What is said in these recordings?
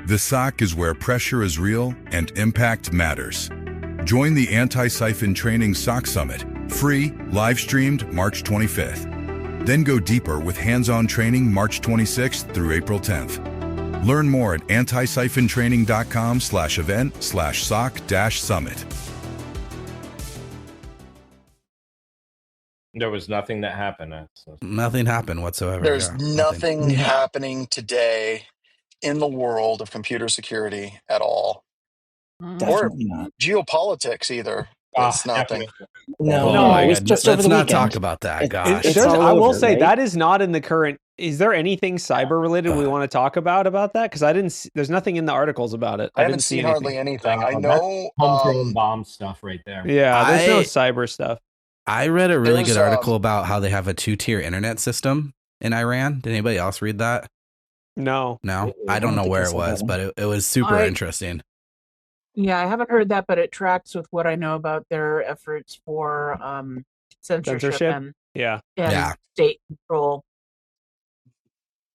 The SOC is where pressure is real and impact matters. Join the Anti-Siphon Training SOC Summit, free, live-streamed March 25th. Then go deeper with hands-on training March 26th through April 10th. Learn more at antisiphonttraining.com/event/SOC-summit. There was nothing that happened. Nothing happened whatsoever. There's nothing happening today in the world of computer security at all. Definitely not. Geopolitics either. It's nothing. No, it was just over let's the not weekend. talk about that, gosh. I will say right? that is not in the current. Is there anything cyber related we want to talk about that? Because I didn't. There's nothing in the articles about it. I haven't seen hardly anything. I know homegrown bomb stuff right there. Yeah, there's no cyber stuff. I read a really good article about how they have a 2-tier internet system in Iran. Did anybody else read that? No. I don't know where it was, but it was super interesting. Yeah, I haven't heard that, but it tracks with what I know about their efforts for censorship and state control.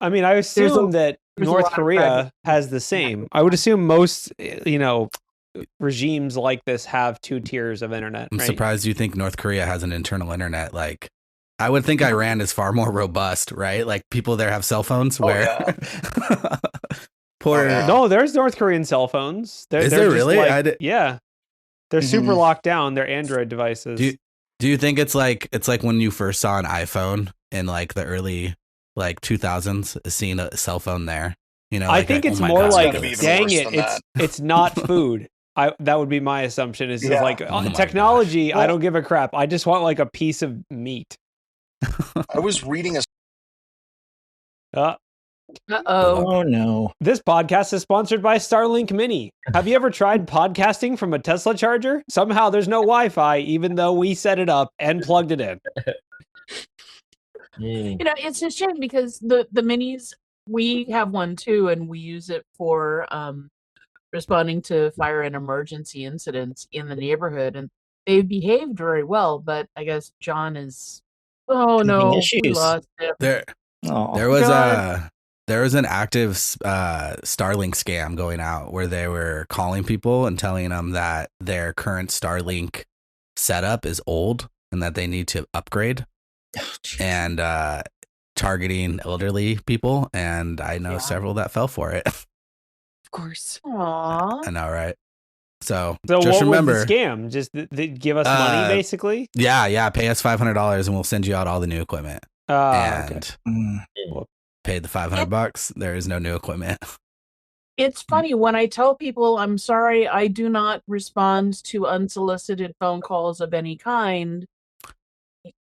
I mean, I assume that North Korea has the same. I would assume most, regimes like this have 2 tiers of internet. I'm surprised you think North Korea has an internal internet. Like, I would think Iran is far more robust, right? Like, people there have cell phones where... No, there's North Korean cell phones. Is there really? Yeah, they're super locked down. They're Android devices. Do you think it's like when you first saw an iPhone in like the early 2000s, seeing a cell phone there? I think it's more like, dang it, it's not food. That would be my assumption. Is just like technology. I don't give a crap. I just want like a piece of meat. I was reading Oh no. This podcast is sponsored by Starlink Mini. Have you ever tried podcasting from a Tesla charger? Somehow there's no Wi-Fi, even though we set it up and plugged it in. It's a shame because the minis, we have one too, and we use it for responding to fire and emergency incidents in the neighborhood, and they behaved very well, but I guess John is we lost him. There was an active Starlink scam going out where they were calling people and telling them that their current Starlink setup is old and that they need to upgrade, and targeting elderly people. And I know several that fell for it. Of course. Aww. I know, right? So just what remember, was the scam? Just they give us money, basically. Yeah. Pay us $500 and we'll send you out all the new equipment. Paid the $500. There is no new equipment. It's funny when I tell people, I'm sorry, I do not respond to unsolicited phone calls of any kind.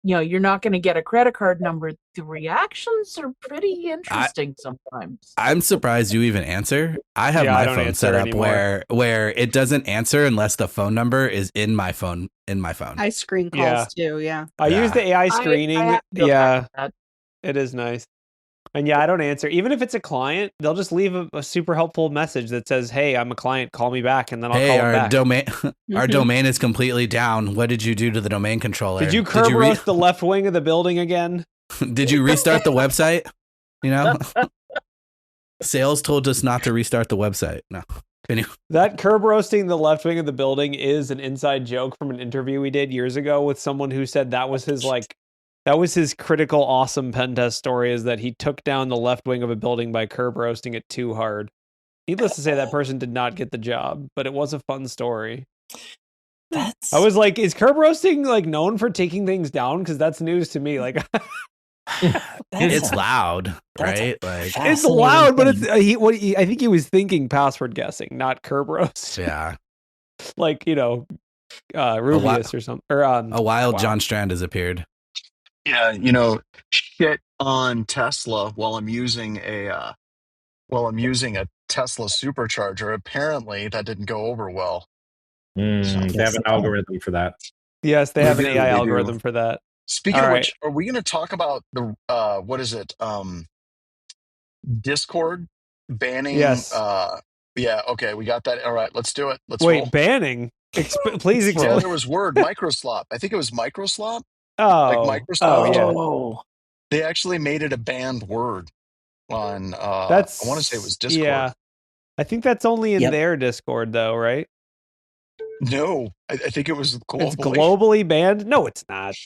You're not going to get a credit card number. The reactions are pretty interesting sometimes. I'm surprised you even answer. I have my phone set up where it doesn't answer unless the phone number is in my phone. I screen calls too. Yeah. I use the AI screening. It is nice. And I don't answer. Even if it's a client, they'll just leave a super helpful message that says, "Hey, I'm a client. Call me back," and then I'll call them back. Our domain is completely down. What did you do to the domain controller? Did you Kerberoast the left wing of the building again? Did you restart the website? Sales told us not to restart the website. No. That Kerberoasting the left wing of the building is an inside joke from an interview we did years ago with someone who said that was his critical awesome pen test story, is that he took down the left wing of a building by Kerberoasting it too hard. Needless to say, that person did not get the job, but it was a fun story. I was like, is Kerberoasting known for taking things down? Because that's news to me. It's loud, right? It's loud, but it's I think he was thinking password guessing, not Kerberoast. Yeah. Rubius or something. Or a wild John Strand has appeared. Yeah, shit on Tesla while I'm using a Tesla supercharger. Apparently, that didn't go over well. They have an algorithm for that. Yes, they have an AI algorithm for that. Speaking of which, are we going to talk about the what is it? Discord banning? Yes. Okay, we got that. All right, let's do it. Wait, banning? Please explain. Well, there was word microslop. I think it was microslop. Microsoft. They actually made it a banned word on. I want to say it was Discord. Yeah, I think that's only in their Discord, though, right? No, I think it was globally. It's globally banned? No, it's not.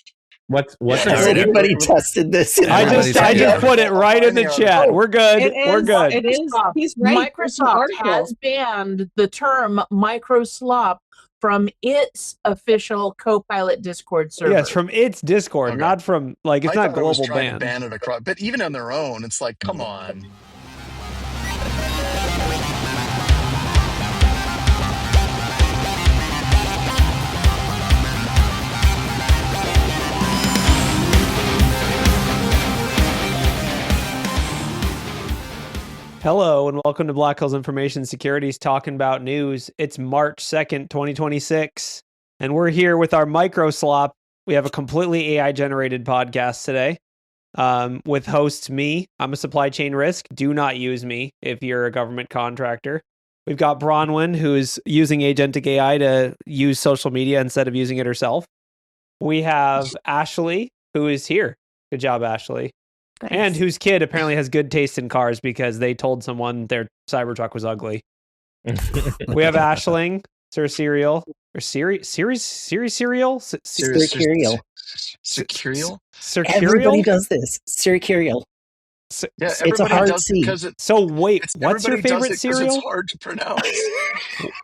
What's Has anybody tested this? I just put it right in the chat. We're good. We're good. It is. He's right. Microsoft has banned the term microslop from its official Copilot Discord server. Yes, from its Discord, not from it's not global ban. Ban it across, but even on their own, it's like, come on. Hello and welcome to Black Holes Information Security's Talking About News. It's March 2nd, 2026, and we're here with our microslop. We have a completely AI-generated podcast today with hosts me. I'm a supply chain risk. Do not use me if you're a government contractor. We've got Bronwyn, who's using Agentic AI to use social media instead of using it herself. We have Ashley, who is here. Good job, Ashley. Thanks. And whose kid apparently has good taste in cars because they told someone their Cybertruck was ugly. We have Ashling, Sir Cereal, or Cereal? Cereal. Everybody does this. Cereal. Yeah, it's a hard C. So wait, what's your favorite cereal? It's hard to pronounce.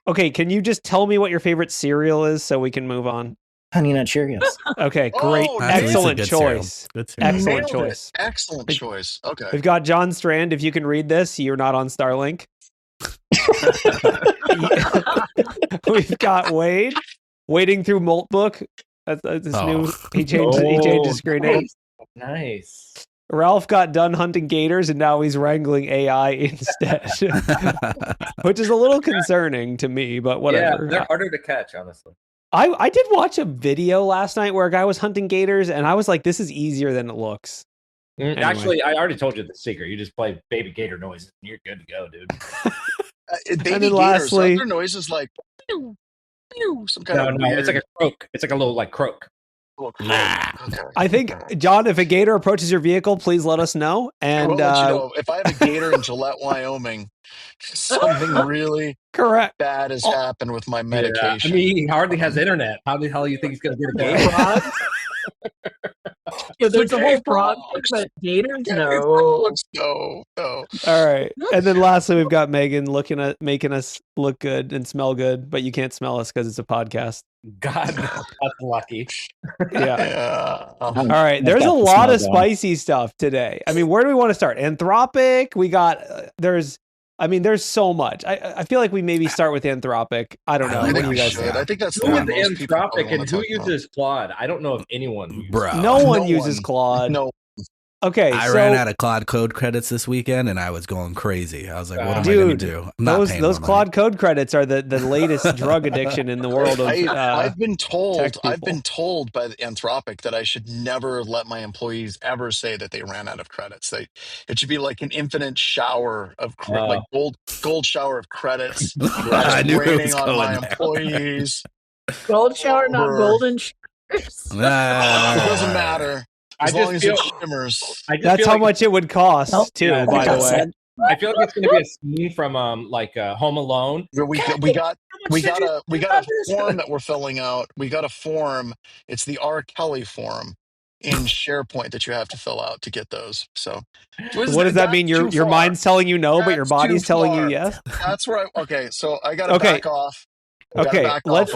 Okay, can you just tell me what your favorite cereal is so we can move on? Honey Nut Cheerios. Okay, great. Excellent choice. Excellent choice. Excellent choice. Okay. We've got John Strand. If you can read this, you're not on Starlink. We've got Wade wading through Moltbook. That's this new. He changed his screen name. Nice. Ralph got done hunting gators and now he's wrangling AI instead, which is a little concerning to me. But whatever. Yeah, they're harder to catch, honestly. I did watch a video last night where a guy was hunting gators, and I was like, "This is easier than it looks." Anyway. Actually, I already told you the secret. You just play baby gator noises, and you're good to go, dude. Baby gators, are there noises like pew, pew, some kind of weird... it's like a croak. It's like a little croak. Okay. I think, John, if a gator approaches your vehicle, please let us know. And we'll let you know. If I have a gator in Gillette, Wyoming, something really bad has happened with my medication. Yeah. I mean, he hardly has internet. How the hell do you think he's going to get a gator? Yeah, there's a whole frog, but gators, no. No. All right. And then lastly, we've got Megan making us look good and smell good, but you can't smell us because it's a podcast. God, that's lucky. Yeah. All right. There's a lot of spicy stuff today. I mean, where do we want to start? Anthropic. We got, there's so much. I feel like we maybe start with Anthropic. I don't know. What do you guys think? I think that's who is Anthropic and who uses Claude? I don't know if anyone uses No one uses Claude. No. Okay, I ran out of Claude code credits this weekend, and I was going crazy. I was like, "What am I going to do?" Those Claude code credits are the latest drug addiction in the world of. I've been told by the Anthropic that I should never let my employees ever say that they ran out of credits. It should be like an infinite shower of like gold shower of credits. I knew it was on going my there. Employees. Gold shower, not golden showers. It doesn't matter. As long as it shimmers. That's how much it would cost, too, by the way. I feel like it's going to be a scene from Home Alone. We got a form that we're filling out. We got a form. It's the R. Kelly form in SharePoint that you have to fill out to get those. So, what does that mean? Your mind's telling you no, but your body's telling you yes. That's right. Okay, so I got to back off. Okay, let's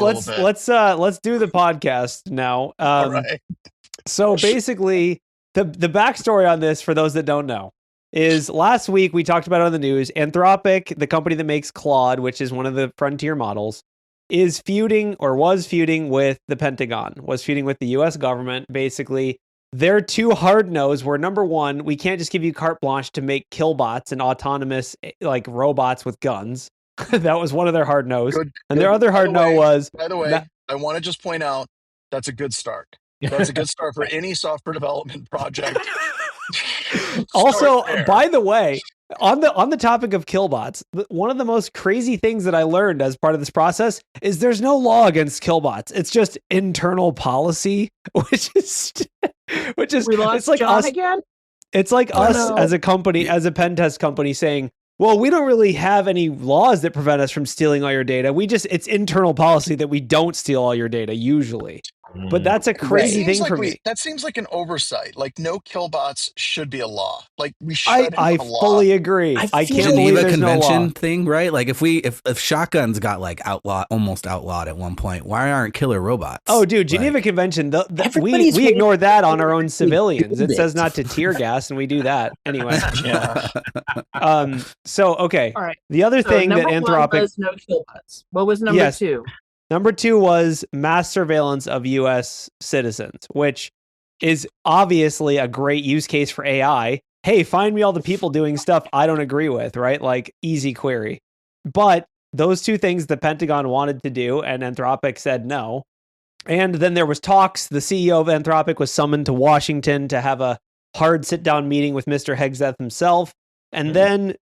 do the podcast now. All right. So basically, the backstory on this, for those that don't know, is last week we talked about it on the news. Anthropic, the company that makes Claude, which is one of the frontier models, was feuding with the Pentagon, was feuding with the U.S. government. Basically, their two hard no's were, number one, we can't just give you carte blanche to make killbots and autonomous robots with guns. That was one of their hard no's. Their other hard no was... By the way, I want to just point out, that's a good start. That's a good start for any software development project. Also, by the way, on the topic of killbots, one of the most crazy things that I learned as part of this process is there's no law against killbots. It's just internal policy, which is it's like John us again. It's like us as a company, as a pen test company, saying Well, we don't really have any laws that prevent us from stealing all your data. It's internal policy that we don't steal all your data usually. But that's a crazy thing for me. That seems like an oversight. Like no killbots should be a law. Like we should I have a law. fully agree. I can't believe there's convention no law. thing, right? Like if shotguns got like almost outlawed at one point, why aren't killer robots? Oh, dude, Geneva Convention. We ignore that on our own civilians. It says not to tear gas, and we do that anyway. So okay. All right. The other thing that Anthropic was no killbots. What was number 2? Number 2 was mass surveillance of U.S. citizens, which is obviously a great use case for AI. Hey, find me all the people doing stuff I don't agree with, right? Like easy query. But those 2 things the Pentagon wanted to do, and Anthropic said no. And then there was talks. The CEO of Anthropic was summoned to Washington to have a hard sit-down meeting with Mr. Hegseth himself. And then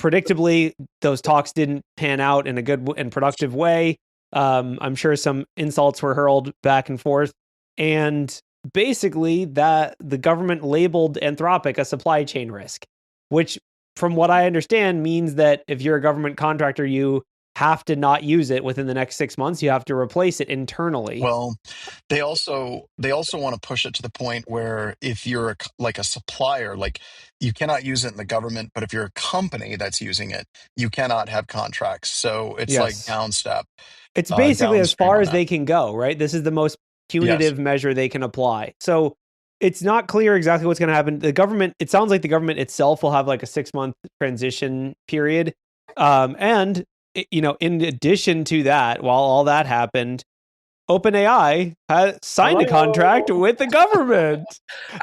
predictably, those talks didn't pan out in a good and productive way. I'm sure some insults were hurled back and forth. And basically, that the government labeled Anthropic a supply chain risk, which, from what I understand, means that if you're a government contractor, you have to not use it within the next 6 months. You have to replace it internally. Well, they also want to push it to the point where if you're like a supplier, like you cannot use it in the government, but if you're a company that's using it, you cannot have contracts. So it's like downstep. It's basically as far as they can go, right? This is the most punitive measure they can apply. So it's not clear exactly what's going to happen. The government, it sounds like the government itself will have like a 6-month transition period. And in addition to that, while all that happened, OpenAI signed a contract with the government.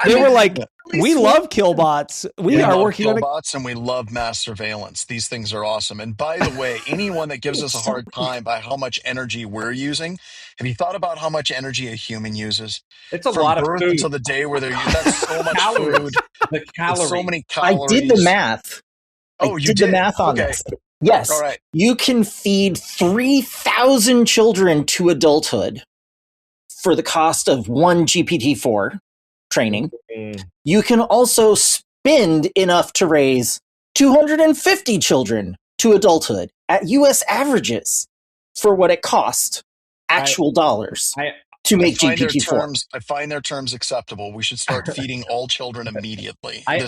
They were like, we love killbots. We are working on killbots, and we love mass surveillance. These things are awesome. And by the way, anyone that gives us a hard time by how much energy we're using, have you thought about how much energy a human uses? It's a lot of food. Until the day where that's so much food. The calories. So many calories. I did the math. Oh, you did the math on this. Yes. All right. You can feed 3,000 children to adulthood for the cost of one GPT-4 training. You can also spend enough to raise 250 children to adulthood at U.S. averages for what it cost, actual dollars, to make GPT-4. I find their terms acceptable. We should start feeding all children immediately. Can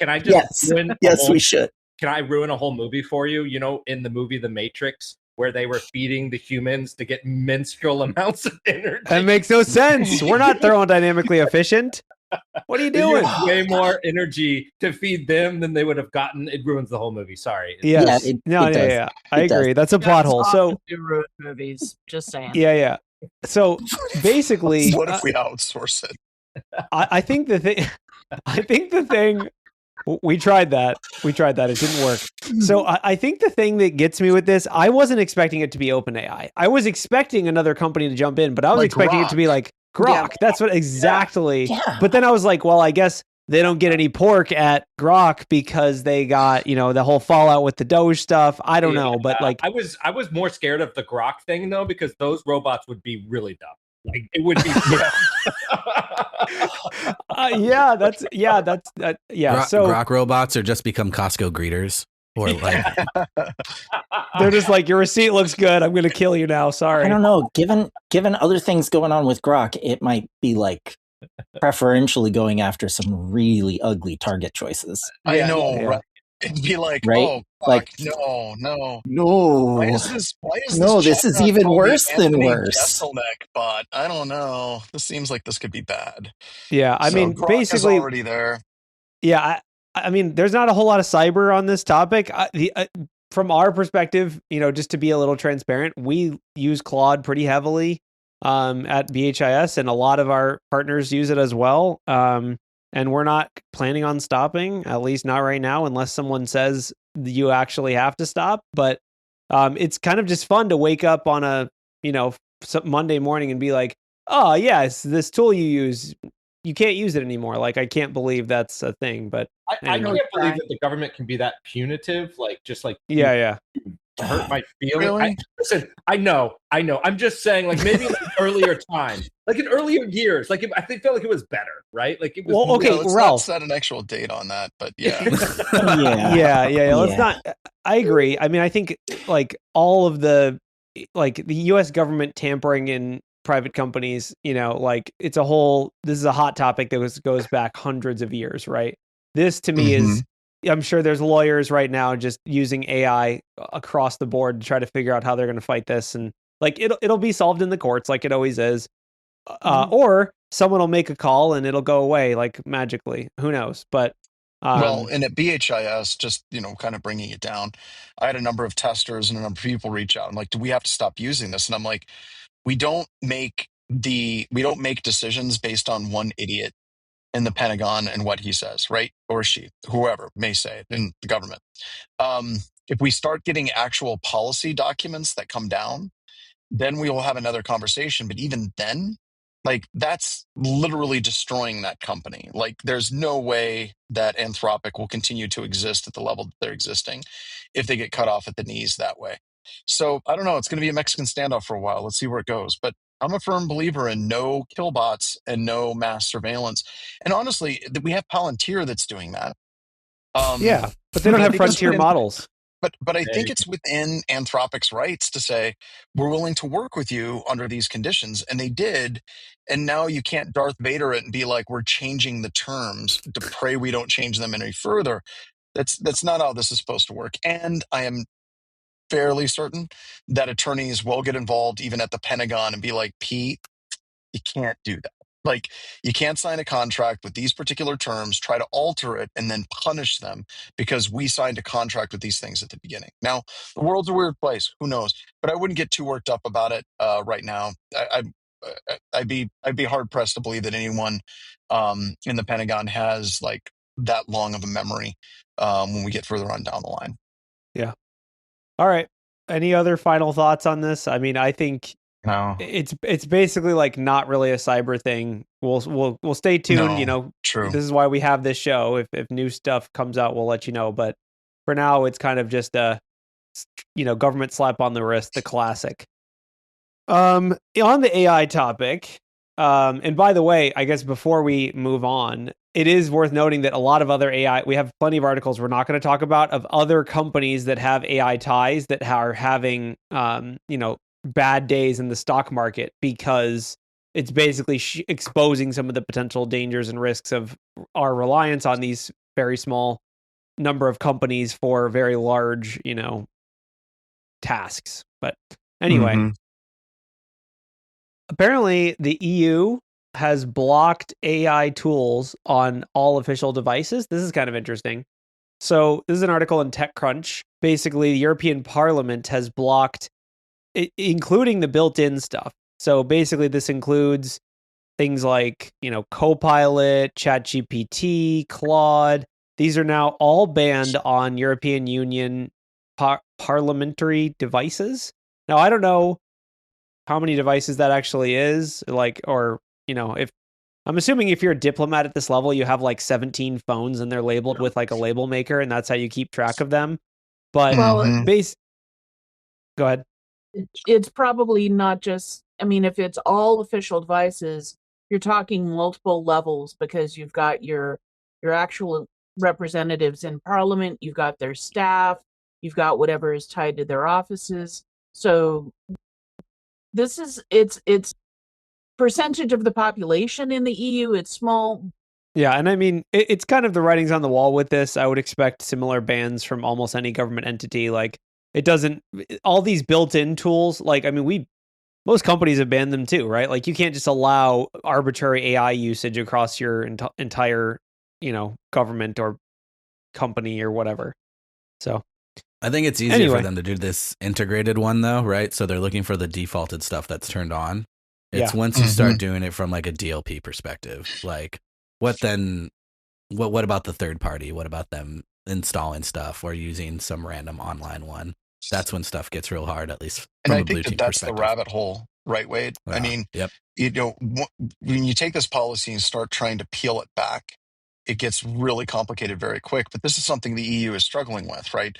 I just we should. Can I ruin a whole movie for you? You know, in the movie The Matrix, where they were feeding the humans to get minstrel amounts of energy. That makes no sense. We're not thermodynamically efficient. What are you doing? Way more energy to feed them than they would have gotten. It ruins the whole movie. Sorry. Yes. I agree. That's a plot hole. So ruin movies. Just saying. Yeah. So basically, what if we outsource it? I think the thing. We tried that. It didn't work. So I think the thing that gets me with this, I wasn't expecting it to be OpenAI. I was expecting another company to jump in, but I was expecting it to be like Grok. Yeah. That's what exactly. Yeah. But then I was like, well, I guess they don't get any pork at Grok because they got, the whole fallout with the Doge stuff. I don't know, but like I was more scared of the Grok thing though, because those robots would be really dumb. Like it would be. So Grok robots are just become Costco greeters, or like they're just like, your receipt looks good. I'm going to kill you now. Sorry. I don't know. Given other things going on with Grok, it might be like preferentially going after some really ugly target choices. I know, right? It'd be like, oh, fuck, like no. Why is this? This is even worse than worse. Gesselneck bot. I don't know. This seems like this could be bad. Yeah, I mean, Grok basically is already there. Yeah, I mean, there's not a whole lot of cyber on this topic. From our perspective, just to be a little transparent, we use Claude pretty heavily at BHIS, and a lot of our partners use it as well. And we're not planning on stopping, at least not right now, unless someone says you actually have to stop. But it's kind of just fun to wake up on a, Monday morning and be like, oh, yeah, it's this tool you use. You can't use it anymore. Like, I can't believe that's a thing. But I can't believe that the government can be that punitive. Like, just like yeah. hurt my feelings. Really? Listen, I know. I'm just saying, like, maybe like earlier time, like in earlier years, like I felt like it was better, right? Like it was. Well, okay, let's Ralph. not set an actual date on that, but yeah. Yeah. Let's not. I agree. I mean, I think like all of the U.S. government tampering in private companies, like it's this is a hot topic that goes back hundreds of years, right? This to me is, I'm sure there's lawyers right now just using AI across the board to try to figure out how they're going to fight this, and like it'll be solved in the courts like it always is, or someone will make a call and it'll go away like magically. Who knows? But well, and at BHIS, just kind of bringing it down, I had a number of testers and a number of people reach out and like, do we have to stop using this? And I'm like, we don't make decisions based on one idiot in the Pentagon and what he says, right? Or she, whoever may say it in the government. If we start getting actual policy documents that come down, then we will have another conversation. But even then, like that's literally destroying that company. Like there's no way that Anthropic will continue to exist at the level that they're existing if they get cut off at the knees that way. So I don't know. It's going to be a Mexican standoff for a while. Let's see where it goes. But I'm a firm believer in no kill bots and no mass surveillance. And honestly, we have Palantir that's doing that. Yeah, but they don't have frontier models. But I think it's within Anthropic's rights to say, we're willing to work with you under these conditions. And they did. And now you can't Darth Vader it and be like, we're changing the terms to pray we don't change them any further. That's not how this is supposed to work. And I am fairly certain that attorneys will get involved even at the Pentagon and be like, Pete, you can't do that. Like, you can't sign a contract with these particular terms, try to alter it, and then punish them because we signed a contract with these things at the beginning. Now, the world's a weird place. Who knows? But I wouldn't get too worked up about it right now. I'd be hard pressed to believe that anyone in the Pentagon has like that long of a memory when we get further on down the line. Yeah. All right. Any other final thoughts on this? I mean, I think it's basically like not really a cyber thing. We'll stay tuned. True. This is why we have this show. If new stuff comes out, we'll let you know. But for now, it's kind of just a government slap on the wrist, the classic. On the AI topic, and by the way, I guess before we move on, it is worth noting that a lot of other AI, we have plenty of articles we're not going to talk about of other companies that have AI ties that are having, bad days in the stock market because it's basically exposing some of the potential dangers and risks of our reliance on these very small number of companies for very large, tasks. But anyway, apparently the EU has blocked AI tools on all official devices. This is kind of interesting. So this is an article in TechCrunch. Basically, the European Parliament has blocked including the built-in stuff. So basically this includes things like, Copilot, ChatGPT, Claude. These are now all banned on European Union parliamentary devices. Now, I don't know how many devices that actually is, if I'm assuming if you're a diplomat at this level, you have like 17 phones and they're labeled with like a label maker and that's how you keep track of them. But go ahead. It's probably not just, if it's all official devices, you're talking multiple levels because you've got your actual representatives in parliament, you've got their staff, you've got whatever is tied to their offices. So it's percentage of the population in the EU, it's small. Yeah, and it's kind of the writings on the wall with this. I would expect similar bans from almost any government entity. Like, it doesn't, all these built-in tools, most companies have banned them too, right? Like, you can't just allow arbitrary AI usage across your entire, government or company or whatever. So I think it's easier for them to do this integrated one though, right? So they're looking for the defaulted stuff that's turned on. It's once you start doing it from like a DLP perspective, like what about the third party? What about them installing stuff or using some random online one? That's when stuff gets real hard, at least from a blue team perspective. And I think that's the rabbit hole, right, Wade? When you take this policy and start trying to peel it back, it gets really complicated very quick. But this is something the EU is struggling with, right?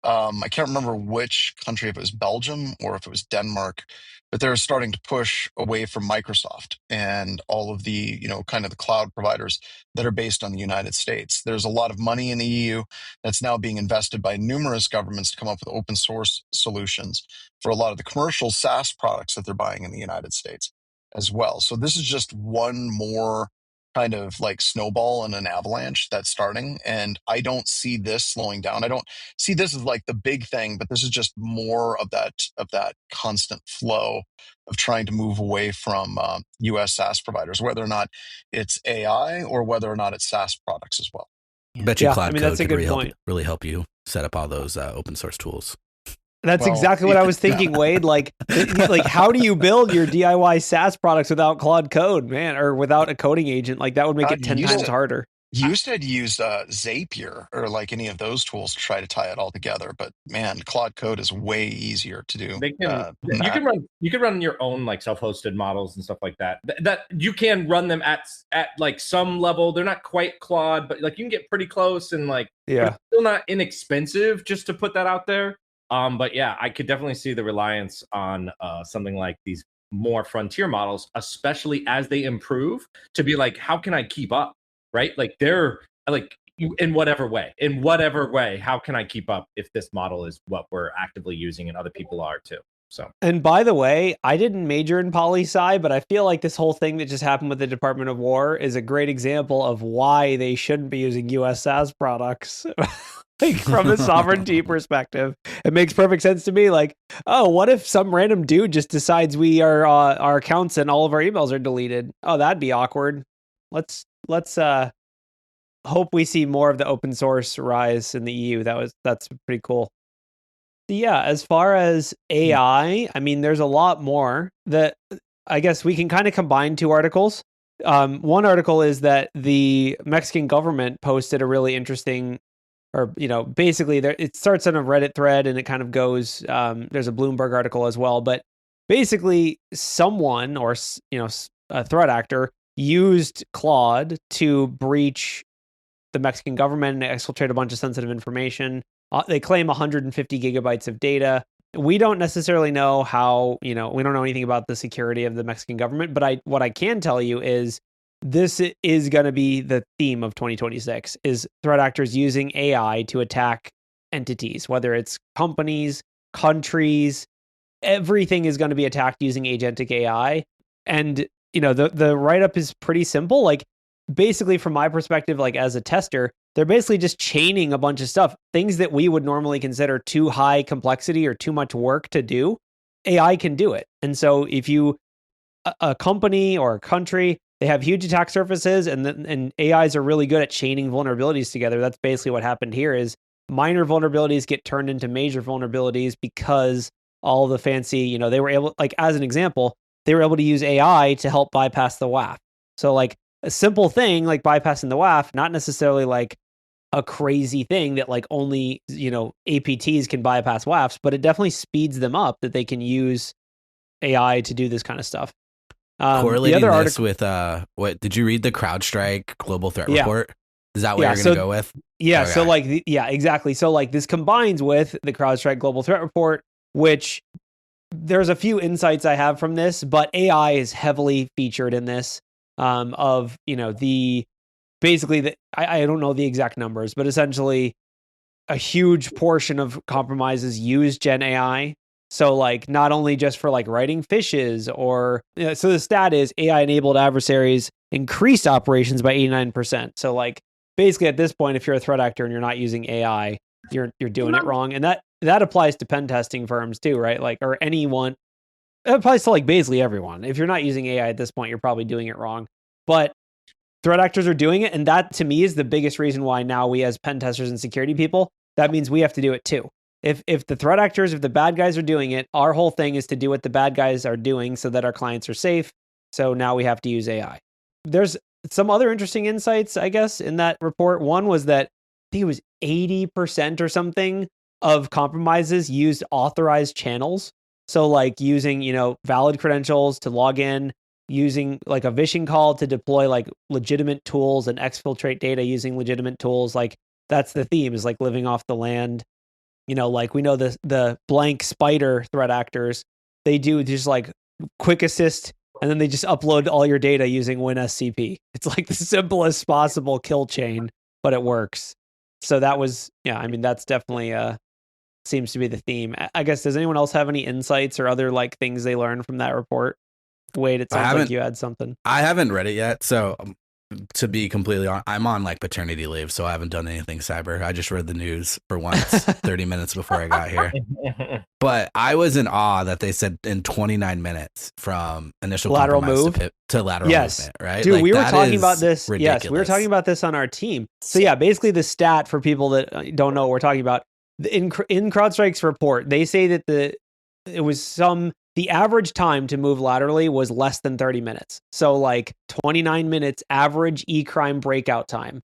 I can't remember which country, if it was Belgium or if it was Denmark, but they're starting to push away from Microsoft and all of the, kind of the cloud providers that are based on the United States. There's a lot of money in the EU that's now being invested by numerous governments to come up with open source solutions for a lot of the commercial SaaS products that they're buying in the United States as well. So this is just one more kind of like snowball and an avalanche that's starting. And I don't see this slowing down. I don't see this as like the big thing, but this is just more of that constant flow of trying to move away from US SaaS providers, whether or not it's AI or whether or not it's SaaS products as well. Bet you Cloud Code that's could really help you set up all those open source tools. That's exactly what I was thinking, Wade. Like how do you build your DIY SaaS products without Claude Code, man, or without a coding agent? Like that would make it 10 times harder. You said use Zapier or like any of those tools to try to tie it all together, but man, Claude Code is way easier to do. You can run your own like self-hosted models and stuff like that. That you can run them at like some level. They're not quite Claude, but like you can get pretty close and like it's still not inexpensive just to put that out there. But yeah, I could definitely see the reliance on something like these more frontier models, especially as they improve, to be like, how can I keep up? Right? Like they're like in whatever way, how can I keep up if this model is what we're actively using and other people are too? So, and by the way, I didn't major in poli-sci, but I feel like this whole thing that just happened with the Department of War is a great example of why they shouldn't be using US SaaS products. Like from a sovereignty perspective, it makes perfect sense to me. Like, oh, what if some random dude just decides we are our accounts and all of our emails are deleted? Oh, that'd be awkward. Let's hope we see more of the open source rise in the EU. That's pretty cool. Yeah, as far as AI, I mean, there's a lot more that I guess we can kind of combine two articles. One article is that the Mexican government posted a really interesting, or basically it starts on a Reddit thread and it kind of goes. There's a Bloomberg article as well, but basically someone or a threat actor used Claude to breach the Mexican government and exfiltrate a bunch of sensitive information. They claim 150 gigabytes of data. We don't necessarily know how, we don't know anything about the security of the Mexican government, but what I can tell you is this is going to be the theme of 2026, is threat actors using AI to attack entities, whether it's companies, countries, everything is going to be attacked using agentic AI. And, the write-up is pretty simple. Like, basically, from my perspective, like as a tester, they're basically just chaining a bunch of stuff, things that we would normally consider too high complexity or too much work to do. AI can do it. And so if a company or a country, they have huge attack surfaces and AIs are really good at chaining vulnerabilities together. That's basically what happened here is minor vulnerabilities get turned into major vulnerabilities because all the fancy, they were able, like as an example, they were able to use AI to help bypass the WAF. So like a simple thing like bypassing the WAF, not necessarily like a crazy thing that like only, APTs can bypass WAFs, but it definitely speeds them up that they can use AI to do this kind of stuff. Correlating this with what did you read the CrowdStrike global threat report? Is that what you're going to go with? Yeah. Okay. So like, exactly. So like this combines with the CrowdStrike global threat report, which there's a few insights I have from this, but AI is heavily featured in this. I don't know the exact numbers, but essentially a huge portion of compromises use Gen AI. So like not only just for like writing phishes or, so the stat is AI enabled adversaries increased operations by 89%. So like basically at this point, if you're a threat actor and you're not using AI, you're doing it wrong. And that applies to pen testing firms too, right? Like, or anyone, it applies to like basically everyone. If you're not using AI at this point, you're probably doing it wrong. But threat actors are doing it. And that to me is the biggest reason why now we as pen testers and security people, that means we have to do it too. If the threat actors, if the bad guys are doing it, our whole thing is to do what the bad guys are doing so that our clients are safe. So now we have to use AI. There's some other interesting insights, I guess, in that report. One was that I think it was 80% or something of compromises used authorized channels. So like using, valid credentials to log in, using like a vishing call to deploy like legitimate tools and exfiltrate data using legitimate tools. Like that's the theme, is like living off the land. You know, like we know the blank spider threat actors, they do just like quick assist, and then they just upload all your data using WinSCP. It's like the simplest possible kill chain, but it works. So that was, yeah, I mean, that's definitely seems to be the theme. I guess, does anyone else have any insights or other like things they learned from that report? Wade, it sounds like you had something. I haven't read it yet, so to be completely honest, I'm on like paternity leave, so I haven't done anything cyber. I just read the news for once 30 minutes before I got here. But I was in awe that they said in 29 minutes from initial lateral move to lateral movement, right? Dude, like, we were talking about this. Ridiculous. Yes, we were talking about this on our team. So yeah, basically the stat for people that don't know what we're talking about, in CrowdStrike's report, they say that the average time to move laterally was less than 30 minutes. So like 29 minutes average e-crime breakout time.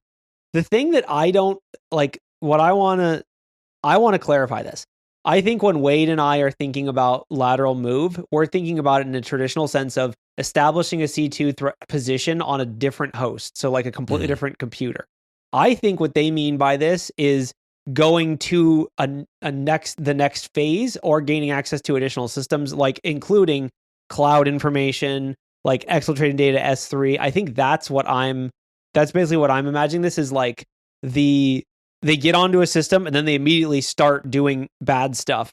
The thing that I don't like, I want to clarify this. I think when Wade and I are thinking about lateral move, we're thinking about it in a traditional sense of establishing a C2 position on a different host. So like a completely different computer. I think what they mean by this is going to the next phase or gaining access to additional systems, like including cloud information, like exfiltrating data S3. I think that's basically what I'm imagining. This is like they get onto a system and then they immediately start doing bad stuff.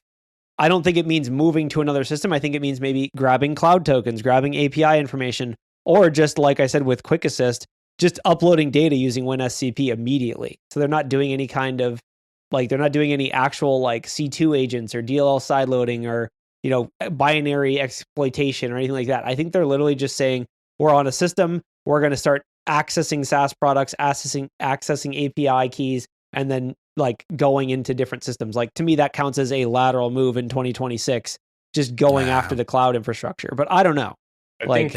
I don't think it means moving to another system. I think it means maybe grabbing cloud tokens, grabbing API information, or just like I said with Quick Assist, just uploading data using WinSCP immediately. So they're not doing any kind of they're not doing any actual like C2 agents or DLL sideloading or, you know, binary exploitation or anything like that. I think they're literally just saying, we're on a system, we're going to start accessing SaaS products, accessing API keys, and then like going into different systems. Like to me, that counts as a lateral move in 2026, just going after the cloud infrastructure. But I don't know. I think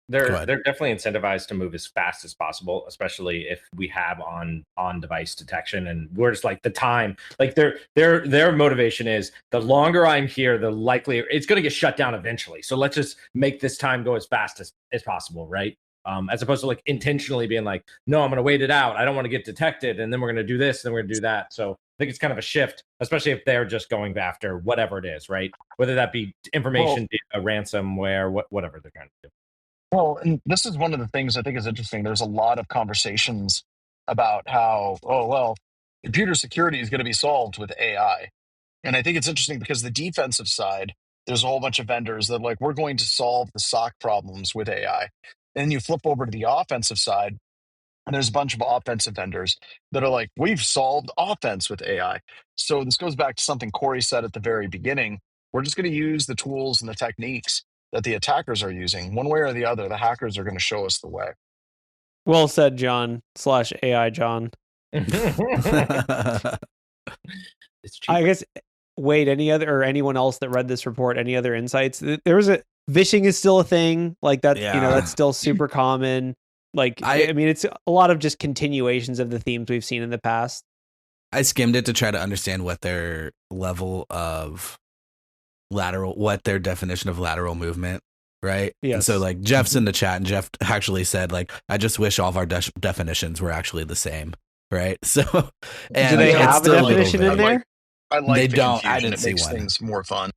they're definitely incentivized to move as fast as possible, especially if we have on device detection, and we're just like the time, like their motivation is the longer I'm here, the likelier it's going to get shut down eventually. So let's just make this time go as fast as possible, right? As opposed to like intentionally being like, no, I'm going to wait it out. I don't want to get detected, and then we're going to do this, and then we're going to do that. So I think it's kind of a shift, especially if they're just going after whatever it is, right? Whether that be information, data, ransomware, whatever they're trying to do. Well, and this is one of the things I think is interesting. There's a lot of conversations about how, computer security is going to be solved with AI. And I think it's interesting because the defensive side, there's a whole bunch of vendors that like, we're going to solve the SOC problems with AI. And then you flip over to the offensive side, and there's a bunch of offensive vendors that are like, we've solved offense with AI. So this goes back to something Corey said at the very beginning. We're just going to use the tools and the techniques that the attackers are using. One way or the other, the hackers are going to show us the way. Well said, John /AI John. It's I guess, Wade, anyone else that read this report, any other insights? There was phishing is still a thing. Like that, you know, that's still super common. Like, I mean, it's a lot of just continuations of the themes we've seen in the past. I skimmed it to try to understand what their level of what their definition of lateral movement, right? Yes. And so like Jeff's in the chat, and Jeff actually said like, I just wish all of our definitions were actually the same, right? So do they have a definition in there? I like they the don't. Confusion. I didn't it see makes one. Things more fun.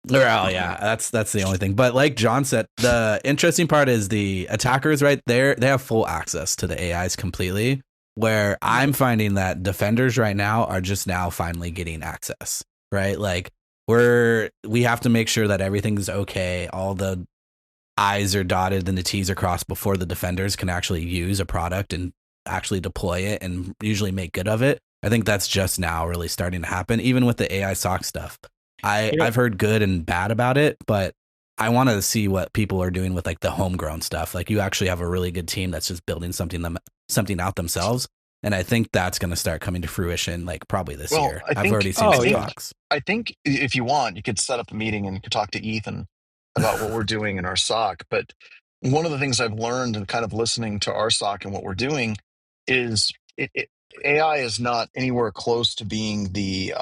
Well, yeah, that's the only thing. But like John said, the interesting part is the attackers right there, they have full access to the AIs completely, where I'm finding that defenders right now are just now finally getting access, right? Like we have to make sure that everything's okay. All the I's are dotted and the T's are crossed before the defenders can actually use a product and actually deploy it and usually make good of it. I think that's just now really starting to happen, even with the AI SOC stuff. I've heard good and bad about it, but I want to see what people are doing with like the homegrown stuff. Like you actually have a really good team that's just building something out themselves. And I think that's going to start coming to fruition like probably this year. I've already seen some talks. I think if you want, you could set up a meeting and you could talk to Ethan about what we're doing in our SOC. But one of the things I've learned and kind of listening to our SOC and what we're doing is AI is not anywhere close to being the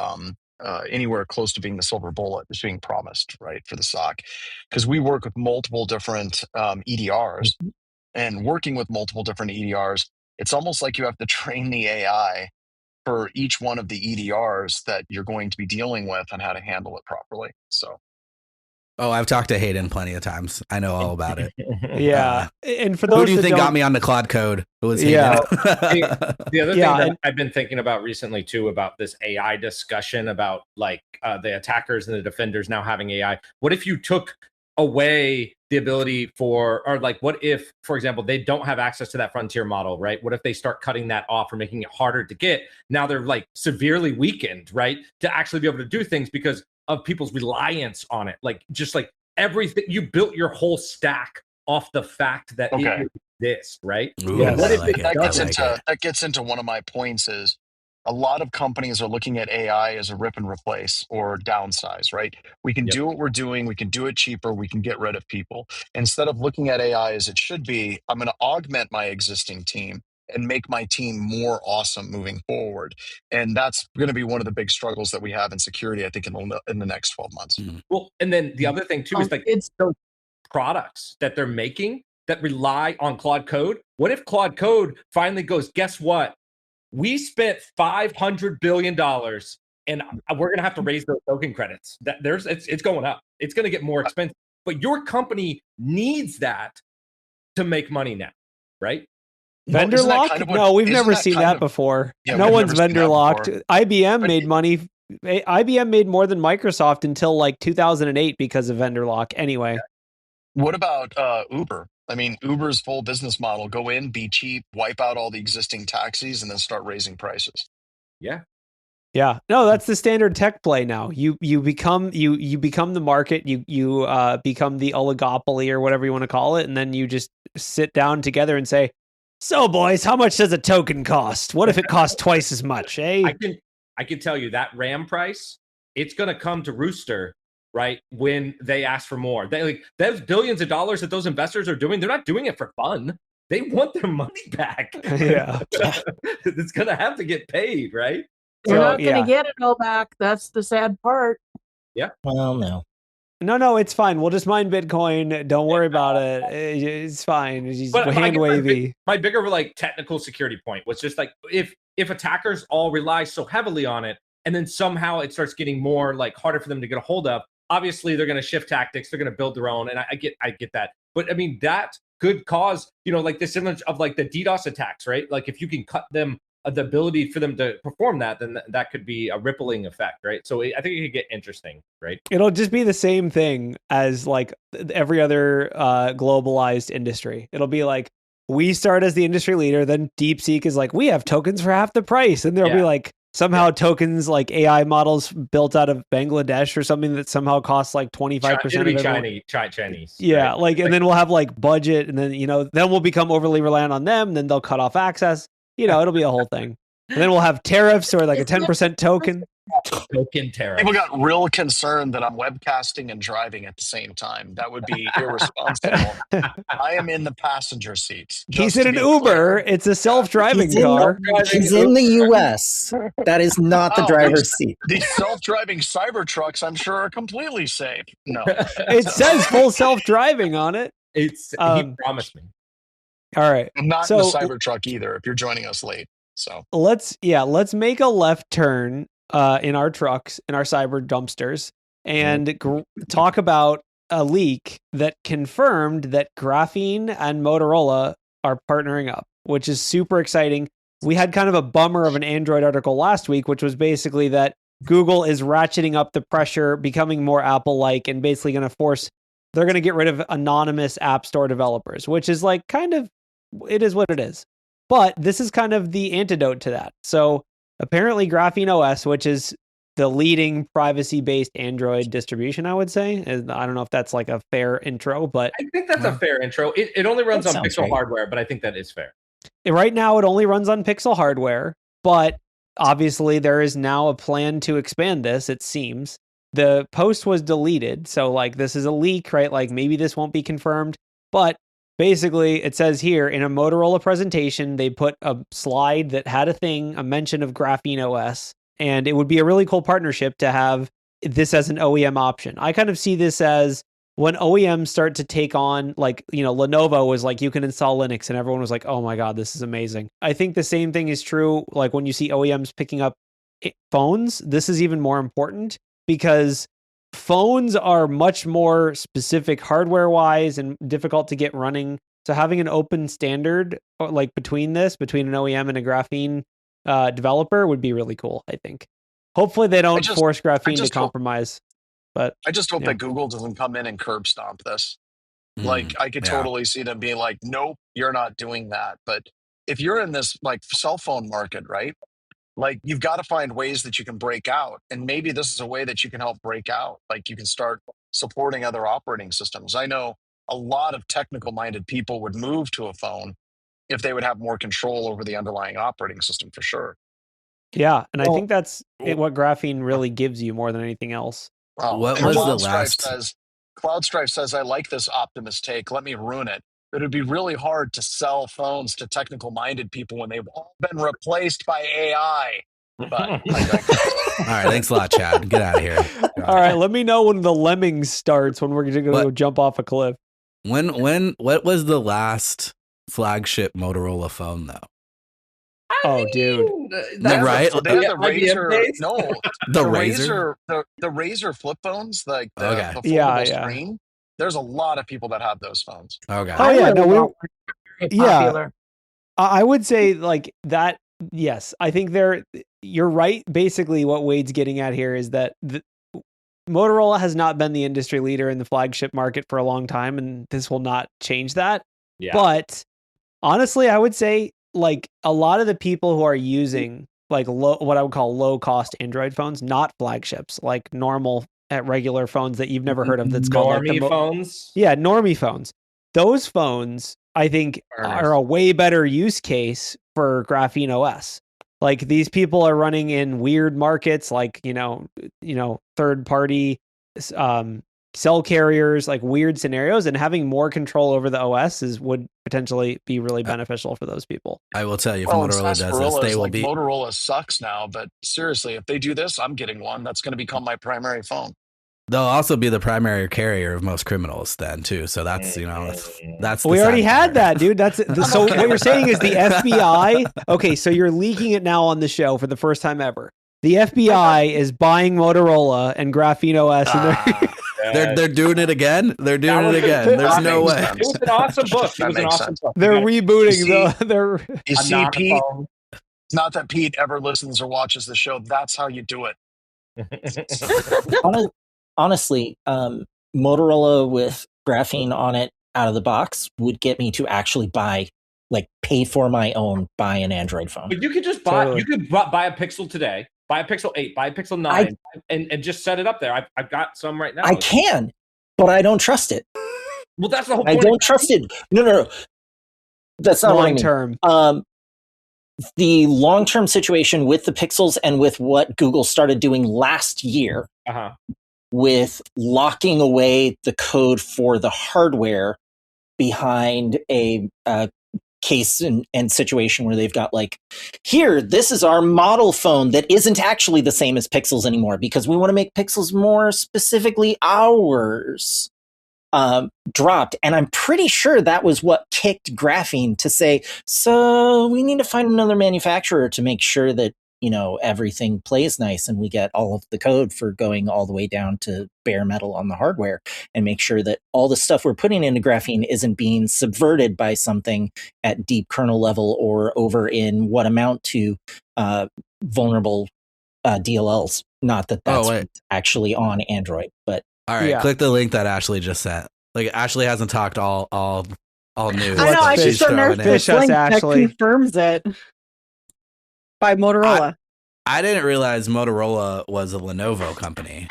silver bullet that's being promised, right, for the SOC, because we work with multiple different EDRs, and working with multiple different EDRs, it's almost like you have to train the AI for each one of the EDRs that you're going to be dealing with and how to handle it properly. So. Oh, I've talked to Hayden plenty of times. I know all about it. Yeah. And for those who do you think got me on the Claude Code? It was Hayden. Yeah. The other thing that I've been thinking about recently too, about this AI discussion about like the attackers and the defenders now having AI. What if you took away the ability for, or like, what if, for example, they don't have access to that frontier model, right? What if they start cutting that off or making it harder to get? Now they're like severely weakened, right? To actually be able to do things because of people's reliance on it. Like, just like everything, you built your whole stack off the fact that it exists, right? Ooh, yes. What if that gets into one of my points is a lot of companies are looking at AI as a rip and replace or downsize, right? We can do what we're doing. We can do it cheaper. We can get rid of people. Instead of looking at AI as it should be, I'm going to augment my existing team and make my team more awesome moving forward. And that's going to be one of the big struggles that we have in security, I think, in the next 12 months. Well, and then the other thing too is like it's those products that they're making that rely on Claude Code. What if Claude Code finally goes, guess what? We spent $500 billion and we're going to have to raise those token credits. It's going up. It's going to get more expensive. But your company needs that to make money now, right? Vendor lock? No, we've never seen that before. No one's vendor locked. IBM made money. IBM made more than Microsoft until like 2008 because of vendor lock anyway. What about Uber? I mean, Uber's full business model: go in, be cheap, wipe out all the existing taxis, and then start raising prices. Yeah. Yeah. No, that's the standard tech play now. You become the market, you become the oligopoly or whatever you want to call it, and then you just sit down together and say, so, boys, how much does a token cost? What if it costs twice as much, eh? I can tell you that RAM price, it's going to come to rooster, right, when they ask for more. Those billions of dollars that those investors are doing, they're not doing it for fun. They want their money back. Yeah. It's going to have to get paid, right? You're not going to get it all back. That's the sad part. Yeah. Well, no. No, it's fine. We'll just mine Bitcoin. Don't worry about it. It's fine. It's hand wavy. My bigger like technical security point was just like if attackers all rely so heavily on it, and then somehow it starts getting more like harder for them to get a hold of. Obviously, they're going to shift tactics. They're going to build their own, and I get that. But I mean, that could cause like this image of like the DDoS attacks, right? Like if you can cut them the ability for them to perform that, then that could be a rippling effect, right? So I think it could get interesting, right? It'll just be the same thing as like every other globalized industry. It'll be like we start as the industry leader, then DeepSeek is like, we have tokens for half the price, and there'll be like somehow tokens like AI models built out of Bangladesh or something that somehow costs like 25% of Chinese. Yeah, right? and then we'll have like budget, and then then we'll become overly reliant on them, then they'll cut off access. It'll be a whole thing. And then we'll have tariffs or like a 10% token. Token tariff. People got real concerned that I'm webcasting and driving at the same time. That would be irresponsible. I am in the passenger seat. He's in an Uber. It's a self-driving car. He's in the U.S. That is not the driver's seat. These self-driving cyber trucks, I'm sure, are completely safe. No. It says full self-driving on it. He promised me. All right. I'm not in the Cybertruck either if you're joining us late. So let's make a left turn in our trucks, in our cyber dumpsters, and talk about a leak that confirmed that Graphene and Motorola are partnering up, which is super exciting. We had kind of a bummer of an Android article last week, which was basically that Google is ratcheting up the pressure, becoming more Apple-like, and basically going to they're going to get rid of anonymous app store developers, which is like kind of, it is what it is. But this is kind of the antidote to that. So apparently GrapheneOS, which is the leading privacy-based Android distribution, I would say. I don't know if that's like a fair intro, but I think that's a fair intro. It only runs on Pixel hardware, but I think that is fair. Right now, it only runs on Pixel hardware, but obviously there is now a plan to expand this, it seems. The post was deleted, so like this is a leak, right? Like maybe this won't be confirmed, but basically, it says here in a Motorola presentation, they put a slide that had a mention of GrapheneOS, and it would be a really cool partnership to have this as an OEM option. I kind of see this as when OEMs start to take on, like, Lenovo was like, you can install Linux, and everyone was like, oh my God, this is amazing. I think the same thing is true. Like when you see OEMs picking up phones, this is even more important because phones are much more specific hardware wise and difficult to get running. So having an open standard like between an OEM and a graphene developer would be really cool, I think. Hopefully they don't force graphene to compromise. But I just hope that Google doesn't come in and curb stomp this. Like I could totally see them being like, nope, you're not doing that. But if you're in this like cell phone market, right? Like you've got to find ways that you can break out. And maybe this is a way that you can help break out. Like you can start supporting other operating systems. I know a lot of technical minded people would move to a phone if they would have more control over the underlying operating system for sure. Yeah. And I think that's what graphene really gives you more than anything else. What was the last? CrowdStrike says, I like this optimist take. Let me ruin it. But it'd be really hard to sell phones to technical minded people when they've all been replaced by AI. But all right, thanks a lot, Chad. Get out of here. All right, let me know when the Lemmings starts, when we're going to go jump off a cliff. What was the last flagship Motorola phone though? Dude, right? So they have the Razr. No, the Razr. The Razr flip phones, like the foldable screen. There's a lot of people that have those phones. Okay. Oh yeah, no, popular. I would say like that. Yes, I think you're right. Basically, what Wade's getting at here is that Motorola has not been the industry leader in the flagship market for a long time, and this will not change that. Yeah. But honestly, I would say like a lot of the people who are using like what I would call low cost Android phones, not flagships, like normal regular phones that you've never heard of. That's called normie phones. Yeah, normie phones. Those phones, I think, are a way better use case for GrapheneOS. Like these people are running in weird markets, like third party cell carriers, like weird scenarios, and having more control over the OS would potentially be really beneficial for those people. I will tell you, if Motorola does this, they will be. Motorola sucks now, but seriously, if they do this, I'm getting one. That's going to become my primary phone. They'll also be the primary carrier of most criminals then too. So that's that's. We already had that, dude. That's so. What you're saying is the FBI. Okay, so you're leaking it now on the show for the first time ever. The FBI is buying Motorola and GrapheneOS, and they're doing it again. They're doing it again. There's no way. It was an awesome book. It was an awesome book. They're rebooting. You see, Pete. It's not that Pete ever listens or watches the show. That's how you do it. Honestly, Motorola with graphene on it out of the box would get me to actually pay for my own, buy an Android phone. But you could just buy, you could buy a Pixel today, buy a Pixel 8, buy a Pixel 9, and just set it up there. I've got some right now. I can, but I don't trust it. Well, that's the whole point. I don't trust it. No. That's not long term. The long-term situation with the Pixels and with what Google started doing last year, with locking away the code for the hardware behind a case and situation where they've got this is our model phone that isn't actually the same as Pixels anymore because we want to make Pixels more specifically ours, dropped. And I'm pretty sure that was what kicked Graphene to say, so we need to find another manufacturer to make sure that everything plays nice and we get all of the code for going all the way down to bare metal on the hardware, and make sure that all the stuff we're putting into Graphene isn't being subverted by something at deep kernel level or over in what amount to vulnerable DLLs. Not that that's actually on Android, but all right, click the link that Ashley just sent. Ashley hasn't talked all news. I know, I just don't know if this link that confirms it. By Motorola. I didn't realize Motorola was a Lenovo company.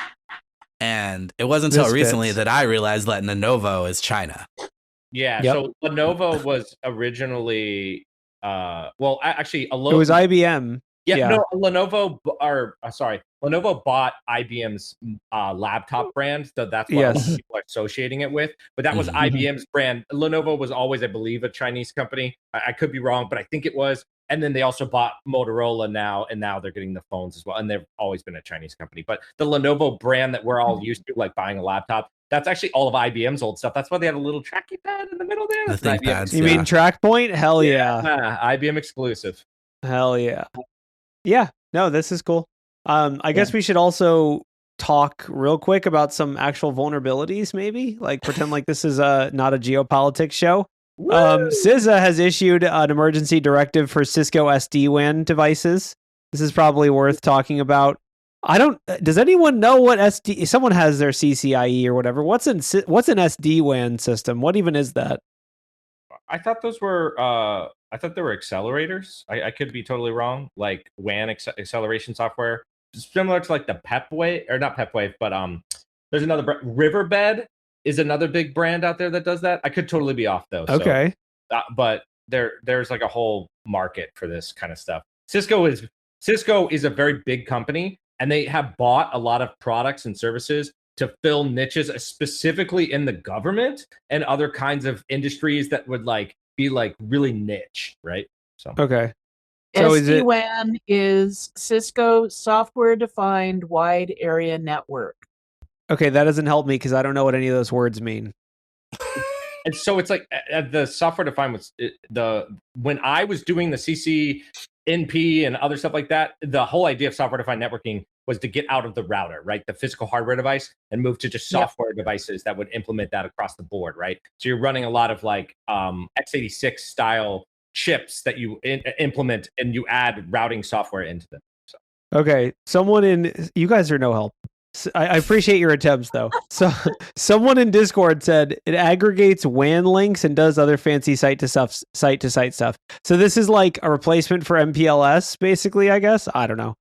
And it wasn't until recently that I realized that Lenovo is China. Yeah, so Lenovo was originally actually it was IBM. Lenovo bought IBM's laptop brand, so that's what people are associating it with. But that was IBM's brand. Lenovo was always, I believe, a Chinese company. I could be wrong, but I think it was. And then they also bought Motorola now, and now they're getting the phones as well. And they've always been a Chinese company. But the Lenovo brand that we're all used to, like buying a laptop, That's actually all of IBM's old stuff. That's why they had a little tracky pad in the middle there. The ThinkPads. You mean TrackPoint? Hell yeah. IBM exclusive. Hell yeah. Yeah. No, this is cool. I guess we should also talk real quick about some actual vulnerabilities, maybe? Like pretend like this is not a geopolitics show. CISA has issued an emergency directive for Cisco SD-WAN devices. This is probably worth talking about. Does anyone know what someone has their CCIE or whatever. What's an SD-WAN system? What even is that? I thought those were I thought they were accelerators. I could be totally wrong. Like WAN acceleration software, similar to like the PepWave, or not PepWave, but there's another Riverbed is another big brand out there that does that. I could totally be off though. Okay. So, but there's like a whole market for this kind of stuff. Cisco is a very big company, and they have bought a lot of products and services to fill niches, specifically in the government and other kinds of industries that would like be like really niche, right? So okay. So SD-WAN is Cisco software-defined wide area network. Okay, that doesn't help me because I don't know what any of those words mean. And so it's like the software-defined was when I was doing the CCNP and other stuff like that, the whole idea of software-defined networking was to get out of the router, right? The physical hardware device, and move to just software devices that would implement that across the board, right? So you're running a lot of like x86 style chips that you implement, and you add routing software into them. So. Okay, you guys are no help. I appreciate your attempts though. So someone in Discord said it aggregates WAN links and does other fancy site to site stuff. So this is like a replacement for MPLS, basically, I guess. I don't know.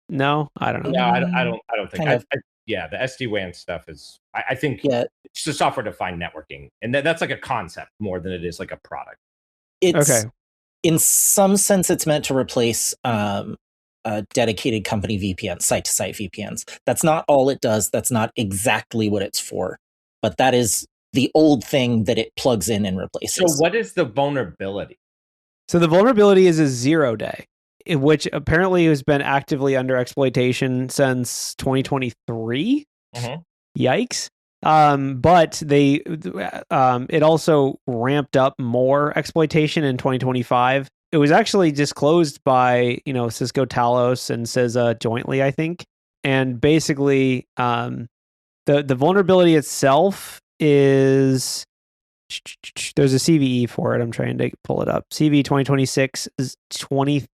No, I don't know. No, I don't think. The SD-WAN stuff is. I think it's a software-defined networking, and that's like a concept more than it is like a product. It's in some sense, it's meant to replace dedicated company VPNs, site-to-site VPNs. That's not all it does. That's not exactly what it's for, but that is the old thing that it plugs in and replaces. So, what is the vulnerability? So the vulnerability is a 0-day. Which apparently has been actively under exploitation since 2023. Yikes. But it also ramped up more exploitation in 2025. It was actually disclosed by, Cisco Talos and CISA jointly, I think. And basically, the vulnerability itself is, there's a CVE for it. I'm trying to pull it up. CV 2026 is 20.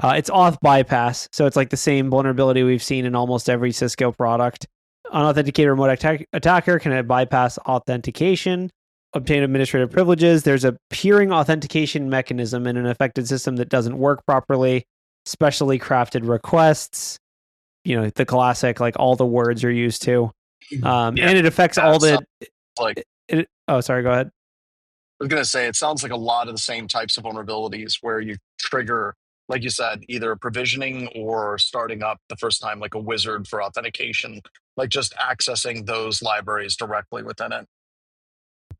It's auth bypass, so it's like the same vulnerability we've seen in almost every Cisco product. Unauthenticated remote attacker can bypass authentication, obtain administrative privileges. There's a peering authentication mechanism in an affected system that doesn't work properly. Specially crafted requests, the classic, like all the words you're used to. And it affects all the... sorry, go ahead. I was going to say, it sounds like a lot of the same types of vulnerabilities where you trigger, like you said, either provisioning or starting up the first time, like a wizard for authentication, like just accessing those libraries directly within it.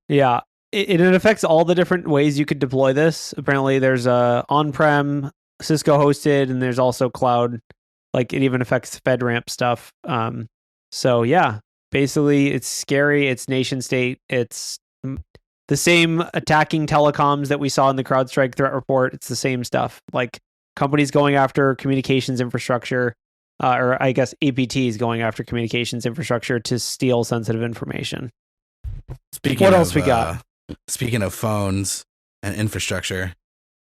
Yeah, it affects all the different ways you could deploy this. Apparently, there's on-prem, Cisco hosted, and there's also cloud. Like it even affects FedRAMP stuff. So yeah, basically, it's scary. It's nation state. It's the same attacking telecoms that we saw in the CrowdStrike threat report. It's the same stuff. Like companies going after communications infrastructure, or I guess APTs going after communications infrastructure to steal sensitive information. What else we got? Speaking of phones and infrastructure,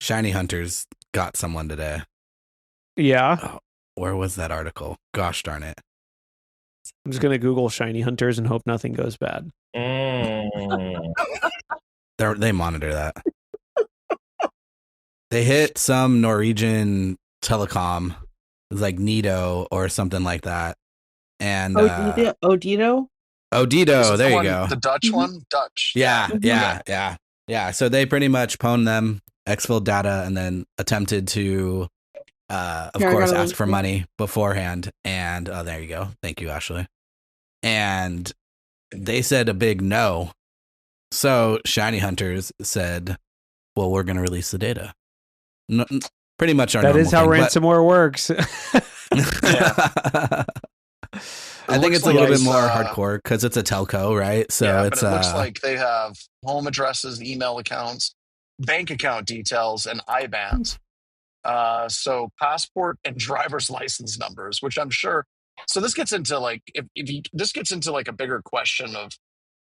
Shiny Hunters got someone today. Yeah. Oh, where was that article? Gosh darn it. I'm just going to Google Shiny Hunters and hope nothing goes bad. They monitor that. They hit some Norwegian telecom, like Nido or something like that. And Odido? Odido, there you go. The Dutch one? Dutch. Yeah. So they pretty much pwned them, exfilled data, and then attempted to, of course, ask for money beforehand. And there you go. Thank you, Ashley. And they said a big no. So Shiny Hunters said, well, we're going to release the data. No, pretty much our that normal is how thing, ransomware works. I think it's a little bit more hardcore because it's a telco, right? So yeah, it's but it looks like they have home addresses, email accounts, bank account details, and IBANs. So passport and driver's license numbers, which I'm sure. So this gets into like this gets into like a bigger question of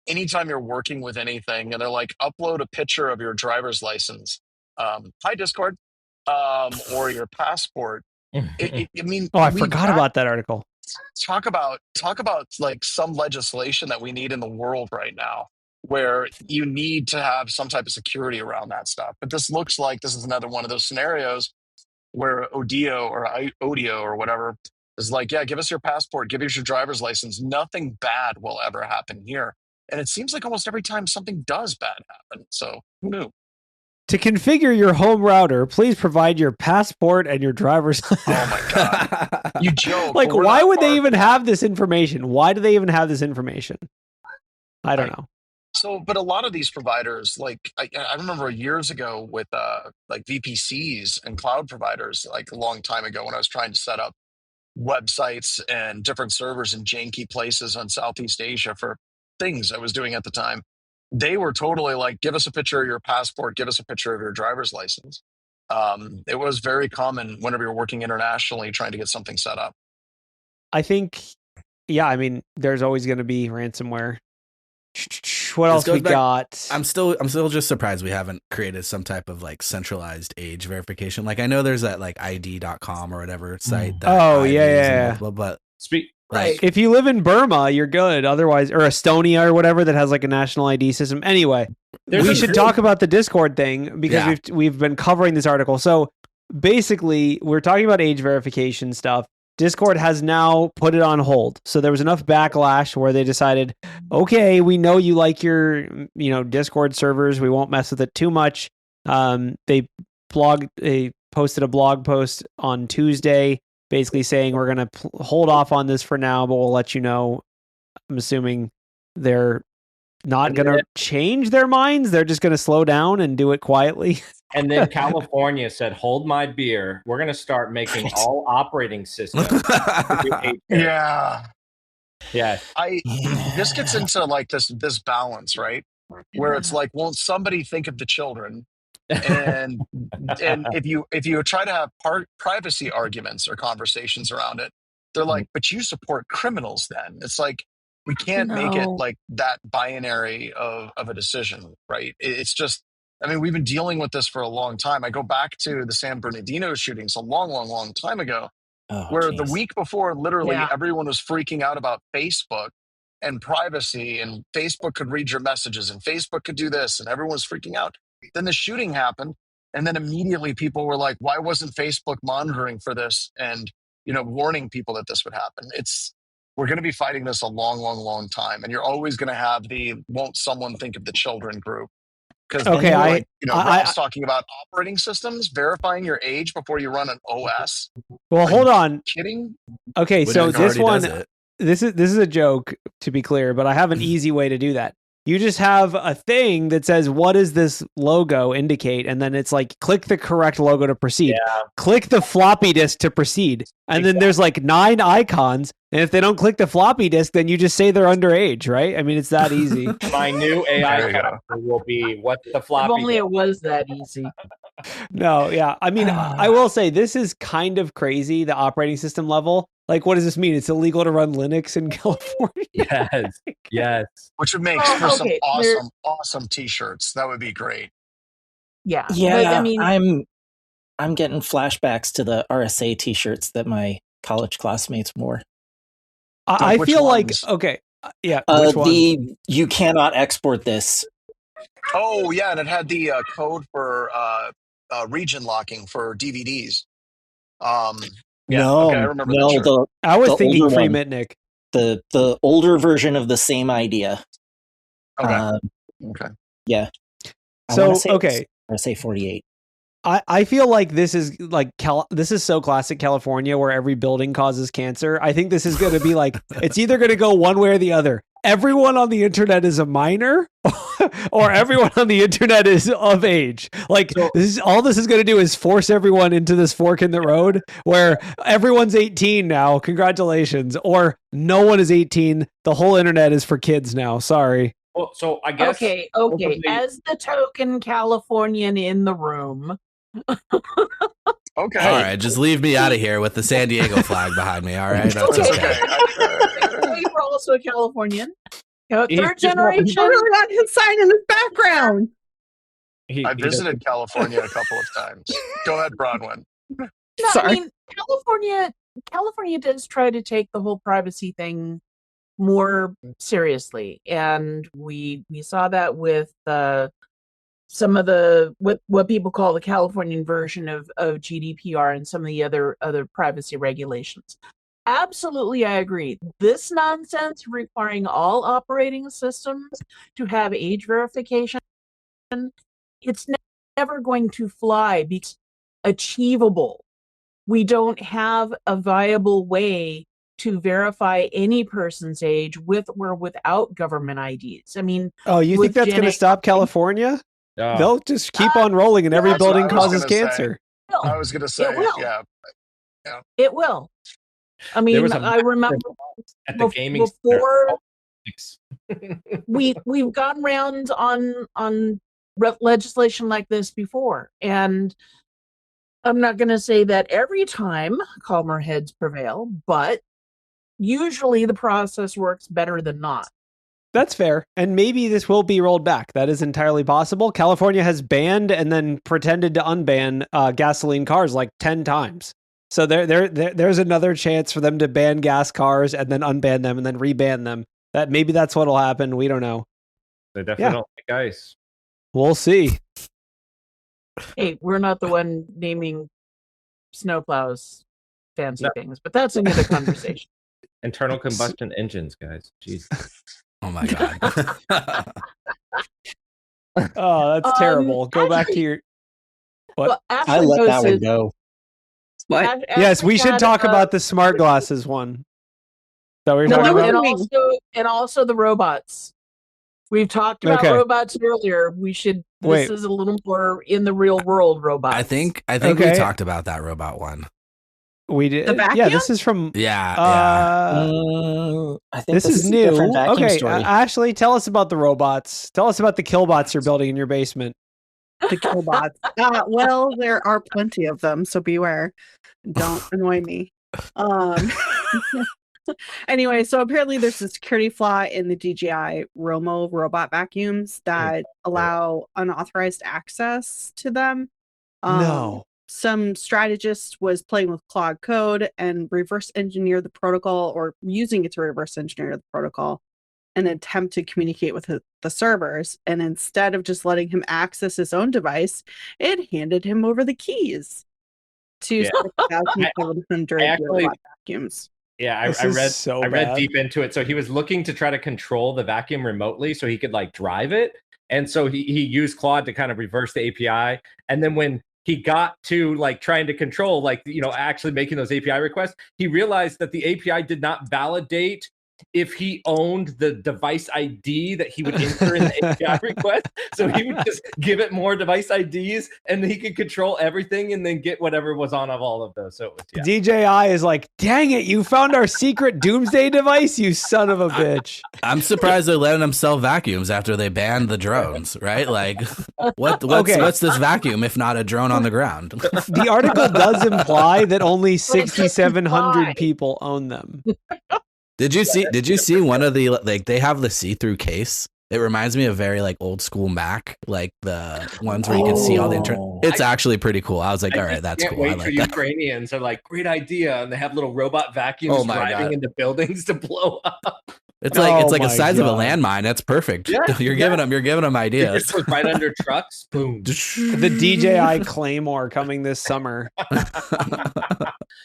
anytime you're working with anything and they're like upload a picture of your driver's license, hi Discord, or your passport. I mean, I forgot about that article. Talk about like some legislation that we need in the world right now where you need to have some type of security around that stuff. But this looks like this is another one of those scenarios where Odio or whatever is like, yeah, give us your passport, give us your driver's license. Nothing bad will ever happen here. And it seems like almost every time something does bad happen. So who knew? To configure your home router, please provide your passport and your driver's license. Oh my God. You joke. Like, why would they even have this information? Why do they even have this information? I don't know. So, but a lot of these providers, like I remember years ago with like VPCs and cloud providers, like a long time ago when I was trying to set up websites and different servers in janky places on Southeast Asia for things I was doing at the time. They were totally like, give us a picture of your passport, give us a picture of your driver's license. It was very common whenever you're working internationally trying to get something set up. I think, yeah, I mean, there's always going to be ransomware. What else we got? I'm still just surprised we haven't created some type of like centralized age verification. Like I know there's that like ID.com or whatever site. That yeah. But like, if you live in Burma, you're good. Otherwise, or Estonia or whatever that has like a national ID system. Anyway, we should talk about the Discord thing because we've been covering this article. So basically, we're talking about age verification stuff. Discord has now put it on hold. So there was enough backlash where they decided, okay, we know you like your, Discord servers. We won't mess with it too much. They posted a blog post on Tuesday, basically saying we're going to hold off on this for now, but we'll let you know. I'm assuming they're not going to change their minds. They're just going to slow down and do it quietly. And then California said, hold my beer. We're going to start making all operating systems. Yeah. Yeah. This gets into like this balance, right? Where it's like, won't somebody think of the children? And if you try to have privacy arguments or conversations around it, they're like, but you support criminals then. It's like, we can't make it like that binary of a decision, right? It's just, I mean, we've been dealing with this for a long time. I go back to the San Bernardino shootings a long time ago, where the week before, literally everyone was freaking out about Facebook and privacy, and Facebook could read your messages, and Facebook could do this, and everyone was freaking out. Then the shooting happened, and then immediately people were like, why wasn't Facebook monitoring for this and, warning people that this would happen? We're going to be fighting this a long time, and you're always going to have the won't someone think of the children group. Because Rob's talking about operating systems, verifying your age before you run an OS. Well, hold on. Kidding? Okay, so this one, this is a joke, to be clear, but I have an easy way to do that. You just have a thing that says, what does this logo indicate? And then it's like, click the correct logo to proceed. Yeah. Click the floppy disk to proceed. And then there's like 9 icons. And if they don't click the floppy disk, then you just say they're underage, right? I mean, it's that easy. My new AI character will be, what's the floppy disk? If only disk? it was that easy. No, yeah. I mean, I will say this is kind of crazy, the operating system level. Like, what does this mean? It's illegal to run Linux in California? Yes. Which would make for some awesome t-shirts. That would be great. Yeah. Yeah, but, I mean, I'm getting flashbacks to the RSA t-shirts that my college classmates wore. I feel ones? Like, okay. Yeah. You cannot export this. Oh, yeah. And it had the code for region locking for DVDs. No, okay, I remember that. I was thinking Free Mitnick. The older version of the same idea. Okay. Yeah. So, okay. I say 48. I feel like this is like this is so classic California where every building causes cancer. I think this is going to be like, it's either going to go one way or the other. Everyone on the internet is a minor or everyone on the internet is of age. Like this is going to do is force everyone into this fork in the road where everyone's 18 now. Congratulations. Or no one is 18. The whole internet is for kids now. Sorry. Well, so I guess. Okay. As the token Californian in the room. Okay. All right, just leave me out of here with the San Diego flag behind me. All right, that's okay. You're also a Californian. Third generation. I really got his sign in his background. I visited California a couple of times. Go ahead, Bronwyn. No, I mean, California does try to take the whole privacy thing more seriously, and we saw that with some of the what people call the Californian version of GDPR and some of the other privacy regulations. Absolutely, I agree. This nonsense requiring all operating systems to have age verification, it's never going to fly because achievable. We don't have a viable way to verify any person's age with or without government IDs. I mean, oh, you think that's going to stop California? They'll just keep on rolling, and every building causes cancer. I was going to say, yeah. It will. I mean, I remember at the gaming before we've gone round on legislation like this before, and I'm not going to say that every time calmer heads prevail, but usually the process works better than not. That's fair. And maybe this will be rolled back. That is entirely possible. California has banned and then pretended to unban gasoline cars like 10 times. So there's another chance for them to ban gas cars and then unban them and then reban them. Maybe that's what'll happen. We don't know. They definitely don't like ice. We'll see. Hey, we're not the one naming snowplows fancy things, but that's another conversation. Internal combustion engines, guys. Jeez. Oh my god. Oh, that's terrible. Go back to your. What? Well, I let that one go. What? Yes, we should talk about the smart glasses one. That we're talking about. And also the robots. We've talked about robots earlier. We should. This is a little more in the real world robots. I think we talked about that robot one. We did. The vacuum? Yeah, this is from. I think this is new. Okay, Ashley, tell us about the robots. Tell us about the killbots you're building in your basement. The killbots. Well, there are plenty of them, so beware. Don't annoy me. Anyway, so apparently there's a security flaw in the DJI Romo robot vacuums that allow unauthorized access to them. No. Some strategist was playing with Claude code and reverse engineer the protocol, or using it to reverse engineer the protocol and attempt to communicate with the servers. And instead of just letting him access his own device, it handed him over the keys to 6,700 robot vacuums. Yeah, I read deep into it. So he was looking to try to control the vacuum remotely so he could like drive it. And so he used Claude to kind of reverse the API. And then when he got to like trying to control, like, actually making those API requests, he realized that the API did not validate if he owned the device ID that he would enter in the API request. So he would just give it more device IDs and he could control everything and then get whatever was on of all of those. So it was, DJI is like, dang it, you found our secret doomsday device, you son of a bitch. I'm surprised they're letting them sell vacuums after they banned the drones, right? Like, what's this vacuum if not a drone on the ground? The article does imply that only 6,700 people own them. Did you see one of the, like, they have the see-through case? It reminds me of very like old school Mac, like the ones where you can see all the It's actually pretty cool. I was like, all right, that's cool. I like that. Ukrainians are like, great idea, and they have little robot vacuums driving into buildings to blow up. It's like the size of a landmine. That's perfect. Yeah, you're giving them ideas. Right under trucks. Boom. The DJI Claymore coming this summer.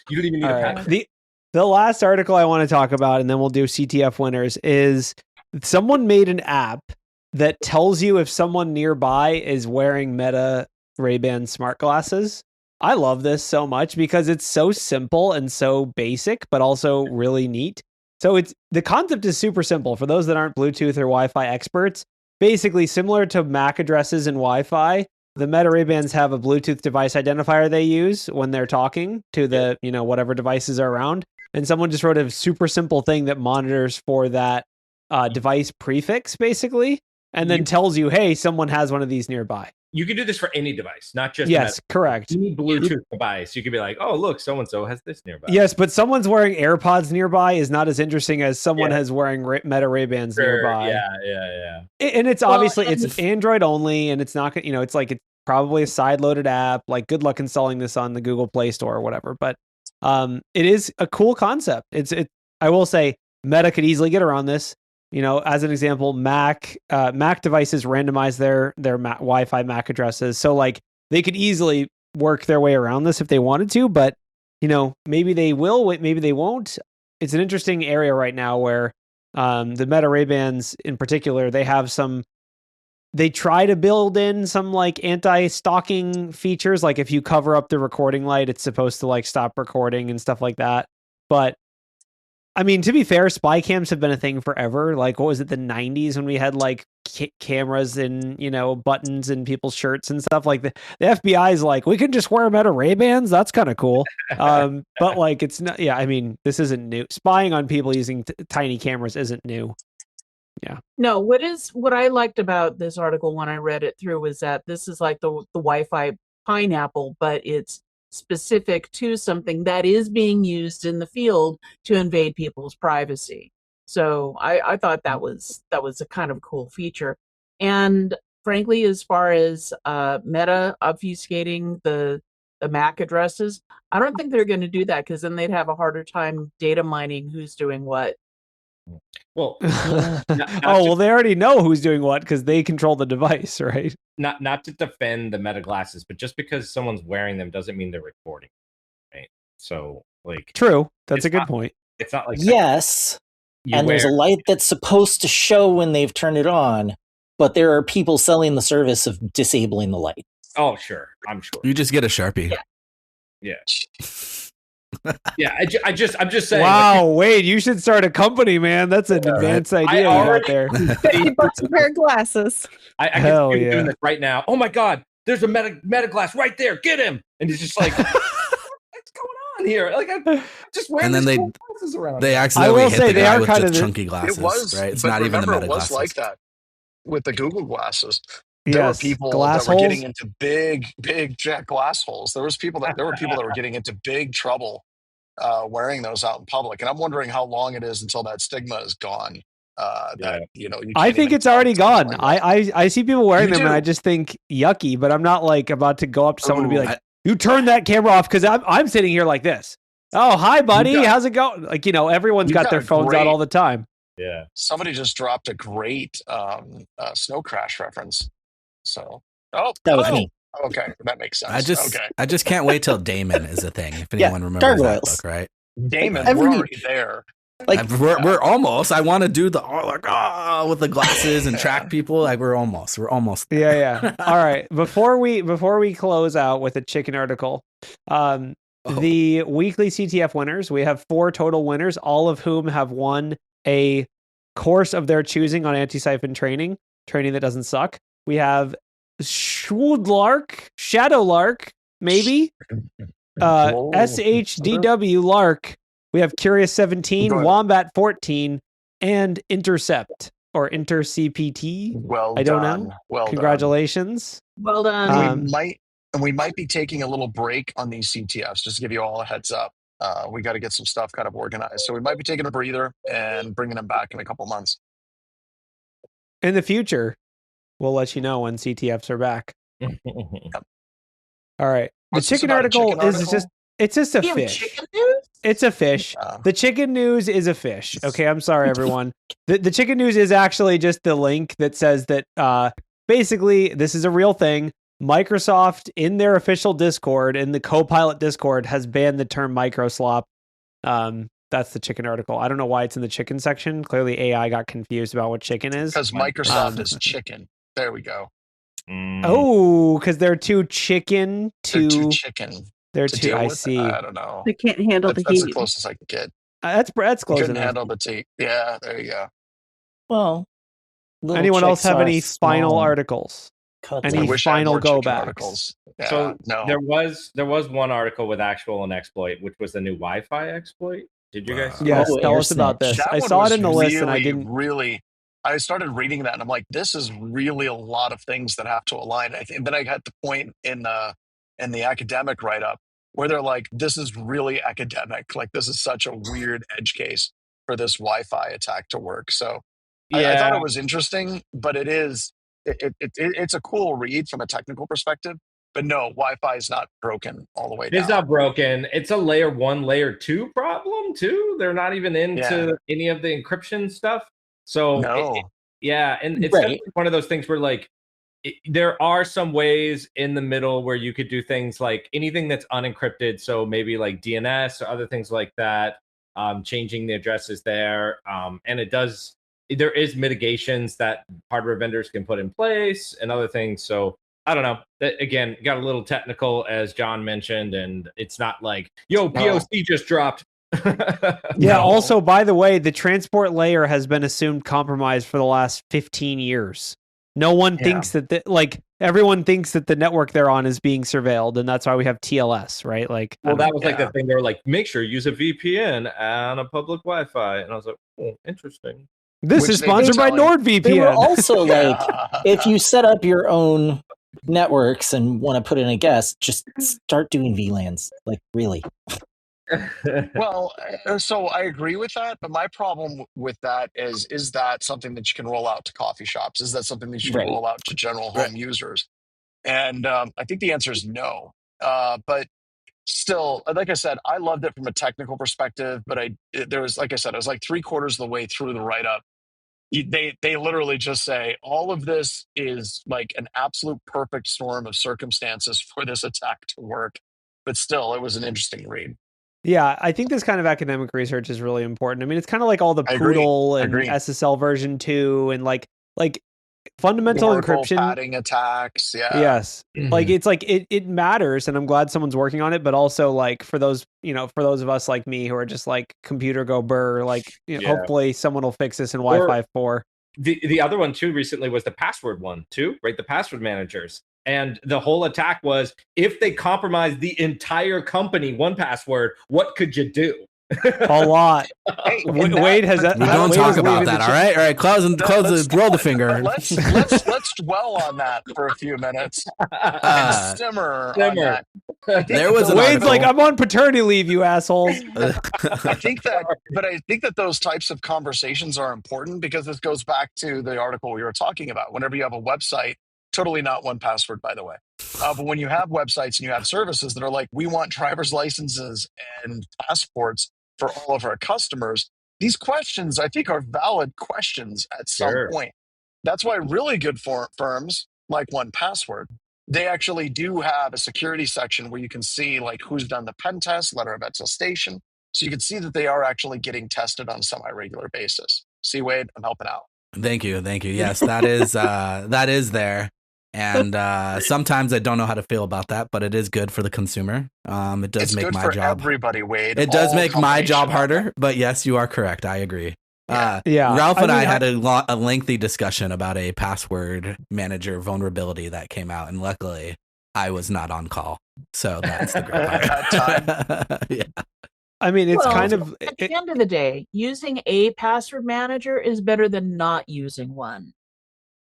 You don't even need a pack. The last article I want to talk about, and then we'll do CTF winners, is someone made an app that tells you if someone nearby is wearing Meta Ray-Ban smart glasses. I love this so much because it's so simple and so basic, but also really neat. So the concept is super simple. For those that aren't Bluetooth or Wi-Fi experts, basically similar to MAC addresses and Wi-Fi. The Meta Ray-Bans have a Bluetooth device identifier they use when they're talking to the, whatever devices are around. And someone just wrote a super simple thing that monitors for that device prefix, basically, and then tells you, hey, someone has one of these nearby. You can do this for any device, not just correct. Any Bluetooth device. You could be like, oh, look, so-and-so has this nearby. Yes, but someone's wearing AirPods nearby is not as interesting as someone has wearing Meta Ray-Bans nearby. Yeah. And it's obviously, it's Android only, and it's not, it's like, it's probably a side-loaded app. Like, good luck installing this on the Google Play Store or whatever. But it is a cool concept. I will say, Meta could easily get around this. As an example, Mac devices randomize their Wi-Fi MAC addresses, so like they could easily work their way around this if they wanted to. But maybe they will, maybe they won't. It's an interesting area right now where the Meta Ray-Bans in particular, they try to build in some like anti-stalking features, like if you cover up the recording light, it's supposed to like stop recording and stuff like that. But I mean, to be fair, spy cams have been a thing forever. Like, what was it, the 90s when we had like cameras and, buttons in people's shirts and stuff? Like the FBI is like, we can just wear Meta Ray-Bans. That's kind of cool. But like, it's not, I mean, this isn't new. Spying on people using tiny cameras isn't new. Yeah. No, what I liked about this article when I read it through was that this is like the Wi-Fi pineapple, but it's specific to something that is being used in the field to invade people's privacy. So I thought that was a kind of cool feature. And frankly, as far as Meta obfuscating the MAC addresses, I don't think they're going to do that, because then they'd have a harder time data mining who's doing what. Well, well, they already know who's doing what because they control the device, right? Not to defend the Meta glasses, but just because someone's wearing them doesn't mean they're recording, right? So, like, true, that's a good point. It's not like yes, and there's a light that's supposed to show when they've turned it on, but there are people selling the service of disabling the light. Oh, sure, I'm sure. You just get a Sharpie. Yeah. Yeah, I'm just saying. Wow, Wade, you should start a company, man. That's an advanced idea you got there. $50 a pair of glasses. I can see him doing this right now. Oh my God, there's a meta glass right there. Get him! And he's just like, what's going on here? Like, I just wearing glasses around. They accidentally hit the guy with the chunky glasses. Right? It's not even the Meta glasses. It was like that with the Google glasses. Yes, there were people glass that were holes? getting into big glass holes. There were people that were getting into big trouble wearing those out in public, and I'm wondering how long it is until that stigma is gone. I think it's already gone. I see people wearing them, and I just think yucky. But I'm not like about to go up to someone and be like, "You turn that camera off," because I'm sitting here like this. Oh, hi, buddy. How's it going? Like, everyone's got their phones out all the time. Yeah. Somebody just dropped a great snow crash reference. So, that was me. Okay, that makes sense. I just can't wait till Damon is a thing. If anyone remembers that book, right? Damon, we're already there. Like we're almost. I want to do the with the glasses and track people. Like we're almost. There. Yeah. All right. Before we close out with a chicken article, the weekly CTF winners. We have 4 total winners, all of whom have won a course of their choosing on anti-siphon training that doesn't suck. We have Shadowlark, maybe, SHDW Lark. We have Curious 17, Wombat 14, and Intercept or InterCPT. Well, I don't know. Well, congratulations. Well done. We might be taking a little break on these CTFs, just to give you all a heads up. We got to get some stuff kind of organized, so we might be taking a breather and bringing them back in a couple months. In the future, we'll let you know when CTFs are back. All right. The chicken article is just a fish. It's a fish. The chicken news is a fish. Okay, I'm sorry, everyone. The chicken news is actually just the link that says that basically this is a real thing. Microsoft, in their official Discord, in the Copilot Discord, has banned the term microslop. That's the chicken article. I don't know why it's in the chicken section. Clearly AI got confused about what chicken is. Because Microsoft is chicken. There we go. Oh, because they're too chicken to... They're too chicken. They're too... I see. I don't know. They can't handle the heat. That's the closest I can get. That's close enough. Couldn't handle the heat. Yeah, there you go. Well, Anyone else have any final articles? Any final go backs? Yeah, so no. there was one article with actual an exploit, which was the new Wi-Fi exploit. Did you guys? Yes, tell us about this. I saw it in the list, and I didn't really. I started reading that, and I'm like, this is really a lot of things that have to align. I think then I got the point in the academic write up where they're like, this is really academic. Like, this is such a weird edge case for this Wi-Fi attack to work. So I thought it was interesting, but it's a cool read from a technical perspective. But no, Wi-Fi is not broken all the way down. It's not broken. It's a layer 1, layer 2 problem too. They're not even into any of the encryption stuff. So no. And it's definitely one of those things where like there are some ways in the middle where you could do things like anything that's unencrypted. So maybe like DNS or other things like that, changing the addresses there. And there is mitigations that hardware vendors can put in place and other things. So I don't know. That, again, got a little technical, as John mentioned, and it's not like, POC just dropped. Also, by the way, the transport layer has been assumed compromised for the last 15 years. No one thinks that, everyone thinks that the network they're on is being surveilled, and that's why we have TLS, right? Like, well, that was like the thing. They were like, make sure you use a VPN on a public Wi-Fi, and I was like, oh, interesting. This is sponsored by NordVPN. They were also like, if you set up your own networks and want to put in a guest, just start doing VLANs. Like, really. Well, so I agree with that, but my problem with that is that something that you can roll out to coffee shops? Is that something that you can roll out to general home users? And I think the answer is no. But still, like I said, I loved it from a technical perspective, but I was like 3/4 of the way through the write-up. They literally just say all of this is like an absolute perfect storm of circumstances for this attack to work. But still, it was an interesting read. Yeah, I think this kind of academic research is really important. I mean, it's kind of like all the Poodle and SSL version 2 and like fundamental Oracle encryption padding attacks. Yeah. Yes. Like it's like it matters, and I'm glad someone's working on it, but also like for those of us like me who are just like computer go burr, like hopefully someone will fix this in Wi-Fi 4. The other one too recently was the password one too, right? The password managers. And the whole attack was, if they compromised the entire company, 1Password, what could you do? A lot. Hey, Wade has that. We don't talk about that. All right. Close roll the finger. Let's dwell on that for a few minutes and simmer on that. There was Wade's like, I'm on paternity leave, you assholes. I think that those types of conversations are important because this goes back to the article we were talking about. Whenever you have a website, totally not 1Password, by the way. But when you have websites and you have services that are like, we want driver's licenses and passports for all of our customers, these questions, I think, are valid questions at some point. That's why really good firms like 1Password, they actually do have a security section where you can see like who's done the pen test, letter of attestation. So you can see that they are actually getting tested on a semi-regular basis. See, Wade, I'm helping out. Thank you. Yes, that is there. And sometimes I don't know how to feel about that, but it is good for the consumer. It does make my job. Everybody, Wade. It does make my job harder, but yes, you are correct. I agree. Ralph and I had a lengthy discussion about a password manager vulnerability that came out, and luckily I was not on call. So that's the great part. Yeah. I mean, it's kind of at the end of the day, using a password manager is better than not using one.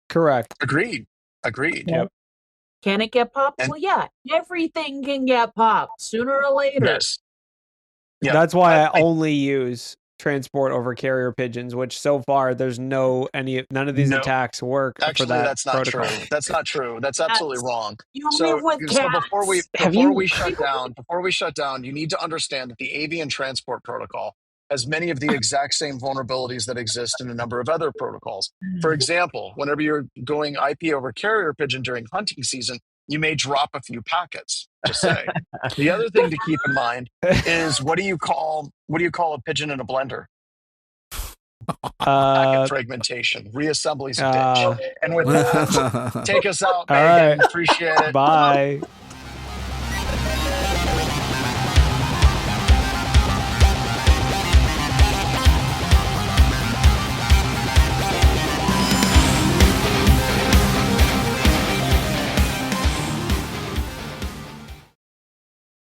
Correct. Agreed. Yep. Can it get popped? Well, yeah, everything can get popped sooner or later. Yes. Yeah. That's why I only use transport over carrier pigeons, which so far there's none of these attacks work. Actually, for that that's not protocol. true. That's not true. That's absolutely wrong. You live with cats. Before we shut down, you need to understand that the avian transport protocol has many of the exact same vulnerabilities that exist in a number of other protocols. For example, whenever you're going IP over carrier pigeon during hunting season, you may drop a few packets. Just say. The other thing to keep in mind is what do you call a pigeon in a blender? Packet fragmentation, reassemblies of ditch. And with that, take us out, Megan. All right. Appreciate it. Bye.